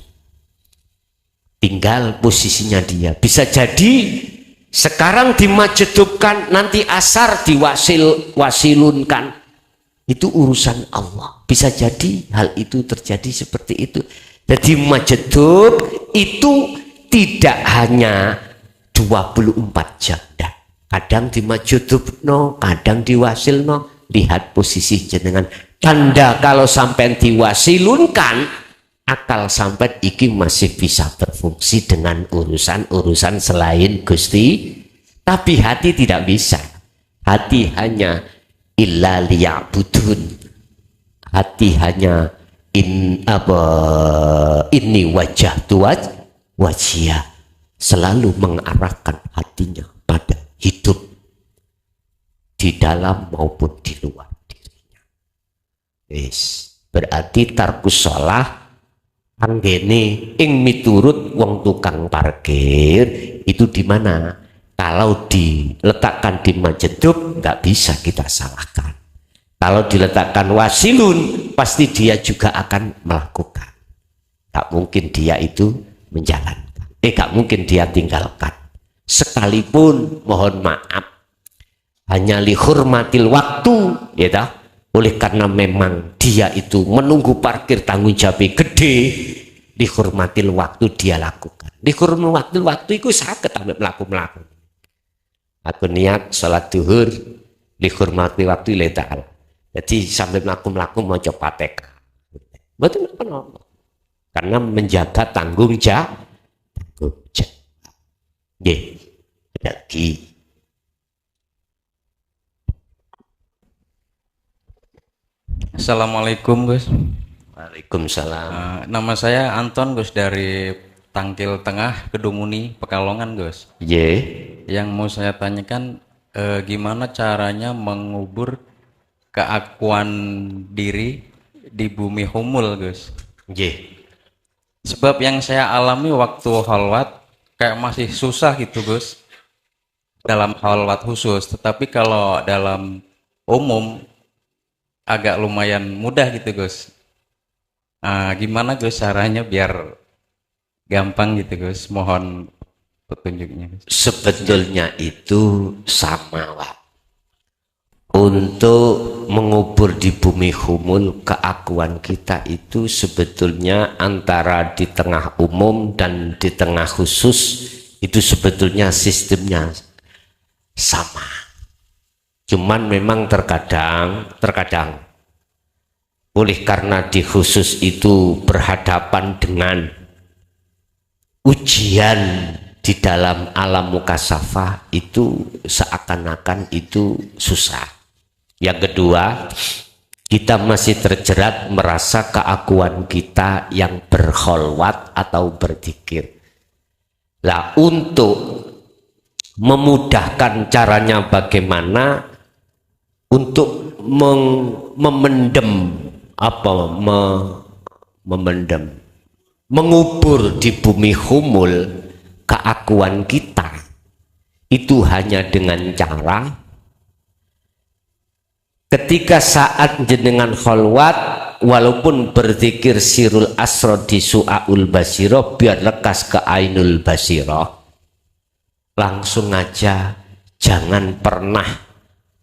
Tinggal posisinya dia. Bisa jadi sekarang dimajedubkan, nanti asar wasilunkan. Itu urusan Allah. Bisa jadi hal itu terjadi seperti itu. Jadi majedub itu tidak hanya 24 jam. Kadang dimajedubno, kadang diwasilno. Lihat posisi jenengan. Tanda kalau sampai diwasilunkan, akal sampai iki masih bisa berfungsi dengan urusan-urusan selain Gusti, tapi hati tidak bisa. Hati hanya illa liya'budun, hati hanya ini wajah tuaj wajia, selalu mengarahkan hatinya pada hidup di dalam maupun di luar dirinya. Berarti tarkus sholah anggene ing miturut wong tukang parkir itu di mana? Kalau diletakkan di majedub nggak bisa kita salahkan. Kalau diletakkan wasilun pasti dia juga akan melakukan. Nggak mungkin dia itu menjalankan. Nggak mungkin dia tinggalkan. Sekalipun mohon maaf hanya lihurmatil waktu, ya toh? Oleh karena memang dia itu menunggu parkir tanggung jawabnya gede, dihormatil waktu dia lakukan. Dihormatil waktu itu sakit sampai melaku. Aku niat sholat duhur, dihormati waktu letal. Jadi sampai melaku mau coba TK. Betul apa? Karena menjaga tanggung jawab. Ada lagi. Assalamualaikum Gus. Waalaikumsalam. Nama saya Anton Gus dari Tangkil Tengah, Kedunguni, Pekalongan Gus. Yang mau saya tanyakan gimana caranya mengubur keakuan diri di bumi humul Gus. Sebab yang saya alami waktu khalwat kayak masih susah gitu Gus. Dalam khalwat khusus, tetapi kalau dalam umum agak lumayan mudah gitu Gus. Gimana Gus caranya biar gampang gitu Gus? Mohon petunjuknya Gus. Sebetulnya itu sama Pak. Untuk mengubur di bumi humul keakuan kita itu sebetulnya antara di tengah umum dan di tengah khusus itu sebetulnya sistemnya sama. Cuman memang terkadang oleh karena di khusus itu berhadapan dengan ujian di dalam alam mukasafah itu seakan-akan itu susah. Yang kedua, kita masih terjerat merasa keakuan kita yang berkholwat atau berzikir. Lah untuk memudahkan caranya bagaimana, untuk memendam memendam, mengubur di bumi humul keakuan kita itu hanya dengan cara ketika saat jenengan kholwat, walaupun berzikir sirul asro di su'aul basiroh biar lekas ke ainul basiroh, langsung aja jangan pernah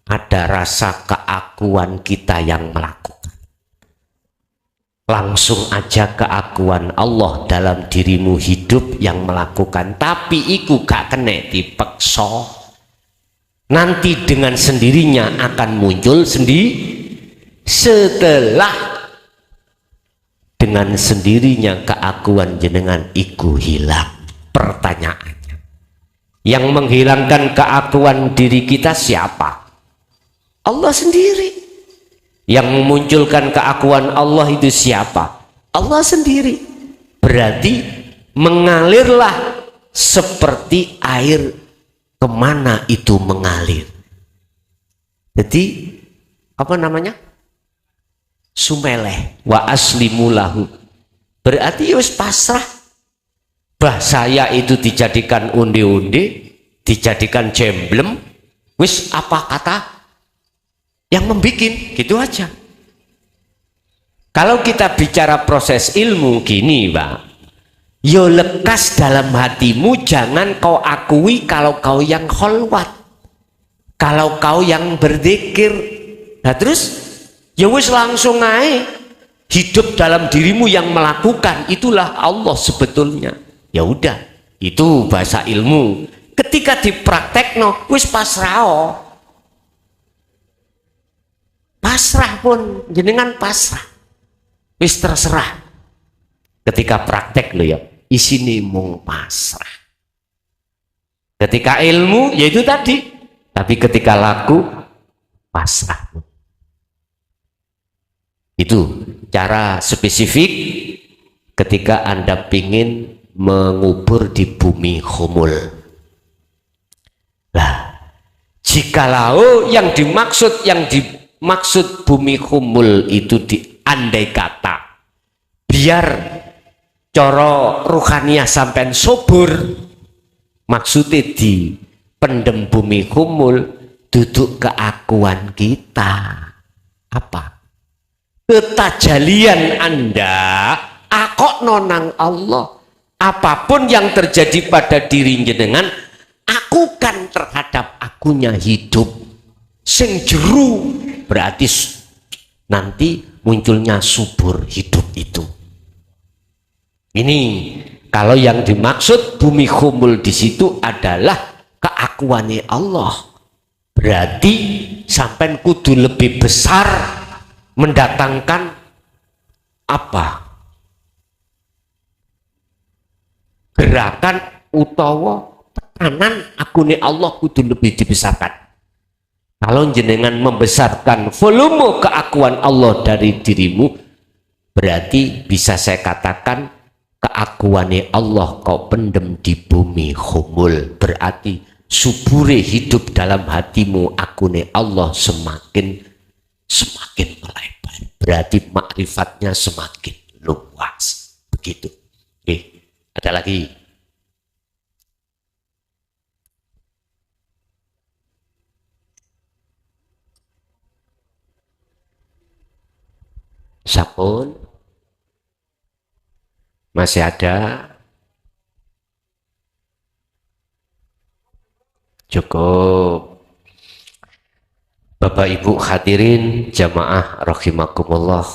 ada rasa keakuan kita yang melakukan. Langsung aja keakuan Allah dalam dirimu hidup yang melakukan, tapi iku gak kena dipeksa. Nanti dengan sendirinya akan muncul setelah dengan sendirinya keakuan jenengan iku hilang. Pertanyaannya, yang menghilangkan keakuan diri kita siapa? Allah sendiri. Yang memunculkan keakuan Allah itu siapa? Allah sendiri. Berarti mengalirlah seperti air, kemana itu mengalir. Jadi apa namanya? Sumeleh wa aslimulahu. Berarti ya wis pasrah. Bah saya itu dijadikan onde-onde, dijadikan jemblem, wis apa kata yang membikin, gitu aja. Kalau kita bicara proses ilmu gini, Pak, yo lekas dalam hatimu, jangan kau akui kalau kau yang kholwat, kalau kau yang berzikir. Nah terus ya wis langsung aja hidup dalam dirimu yang melakukan, itulah Allah sebetulnya. Ya udah, itu bahasa ilmu. Ketika dipraktekno wis pasrah. Pasrah pun jenengan pasrah. Wis terserah. Ketika praktek lo ya, isini mung pasrah. Ketika ilmu yaitu tadi, tapi ketika laku pasrah. Itu cara spesifik ketika Anda ingin mengubur di bumi humul. Lah, jikalau yang dimaksud bumi humul itu diandai kata biar coro ruhaniah sampai subur, maksudnya di pendem bumi humul duduk keakuan kita apa? Ketajalian Anda akok nonang Allah. Apapun yang terjadi pada diri jenengan, akukan terhadap akunya hidup sing jeru, berarti nanti munculnya subur hidup itu. Ini kalau yang dimaksud bumi humul di situ adalah keakuannya Allah. Berarti sampai kudu lebih besar mendatangkan apa? Gerakan utawa tekanan akune Allah kudu lebih dibesarkan. Kalau jenengan membesarkan volume keakuan Allah dari dirimu, berarti bisa saya katakan keakuannya Allah kau pendem di bumi humul. Berarti subure hidup dalam hatimu akune Allah semakin melebar. Berarti makrifatnya semakin luas. Begitu. Oke, ada lagi. Sapun masih ada? Cukup. Bapak Ibu hadirin jamaah rahimakumullah,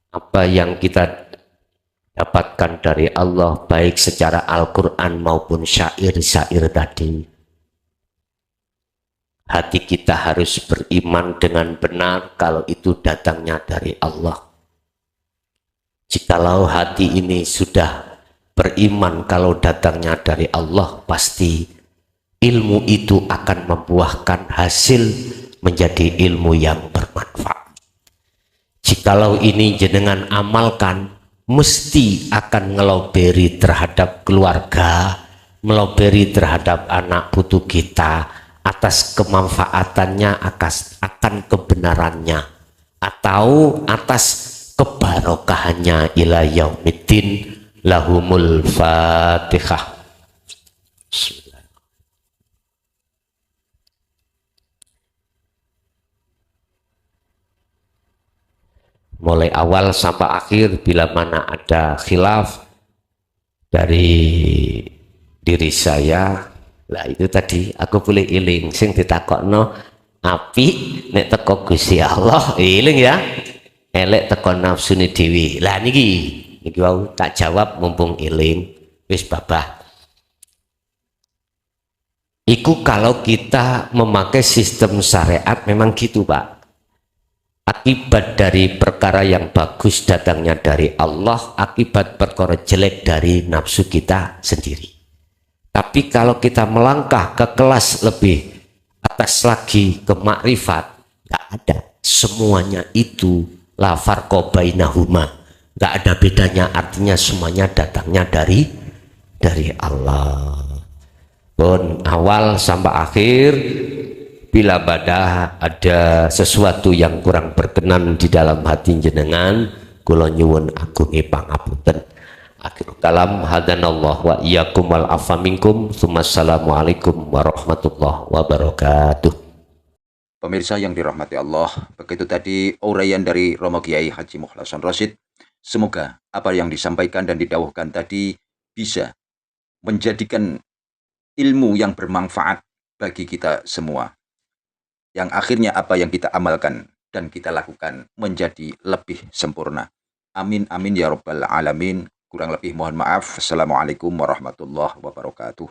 apa yang kita dapatkan dari Allah baik secara Al-Quran maupun syair-syair tadi, hati kita harus beriman dengan benar kalau itu datangnya dari Allah. Jikalau hati ini sudah beriman kalau datangnya dari Allah, pasti ilmu itu akan membuahkan hasil menjadi ilmu yang bermanfaat. Jikalau ini jenengan amalkan, mesti akan ngeloberi terhadap keluarga, meloberi terhadap anak putu kita, atas kemanfaatannya, akan kebenarannya, atau atas kebarokahannya ila yaumiddin. Lahumul Fatihah. Mulai awal sampai akhir, bila mana ada khilaf dari diri saya, lah itu tadi aku boleh iling sing ditakokno api nek teko Gusti Allah iling ya, elek teko nafsune dewi. Lah niki wau tak jawab mumpung iling wis babah. Iku kalau kita memakai sistem syariat memang gitu Pak. Akibat dari perkara yang bagus datangnya dari Allah, akibat perkara jelek dari nafsu kita sendiri. Tapi kalau kita melangkah ke kelas lebih atas lagi, ke makrifat, nggak ada. Semuanya itu la farqa bainahuma, nggak ada bedanya, artinya semuanya datangnya dari Allah. Pun awal sampai akhir, bila pada ada sesuatu yang kurang berkenan di dalam hati jenengan, kula nyuwun agunge pangapunten. Akhir kalam, hadanallah wa iyyakum wal afa minkum. Assalamualaikum warahmatullahi wabarakatuh. Pemirsa yang dirahmati Allah, begitu tadi uraian dari Romo Kiai Haji Mukhlason Rosyid. Semoga apa yang disampaikan dan didawuhkan tadi bisa menjadikan ilmu yang bermanfaat bagi kita semua, yang akhirnya apa yang kita amalkan dan kita lakukan menjadi lebih sempurna. Amin amin ya rabbal alamin. Kurang lebih mohon maaf. Assalamualaikum warahmatullahi wabarakatuh.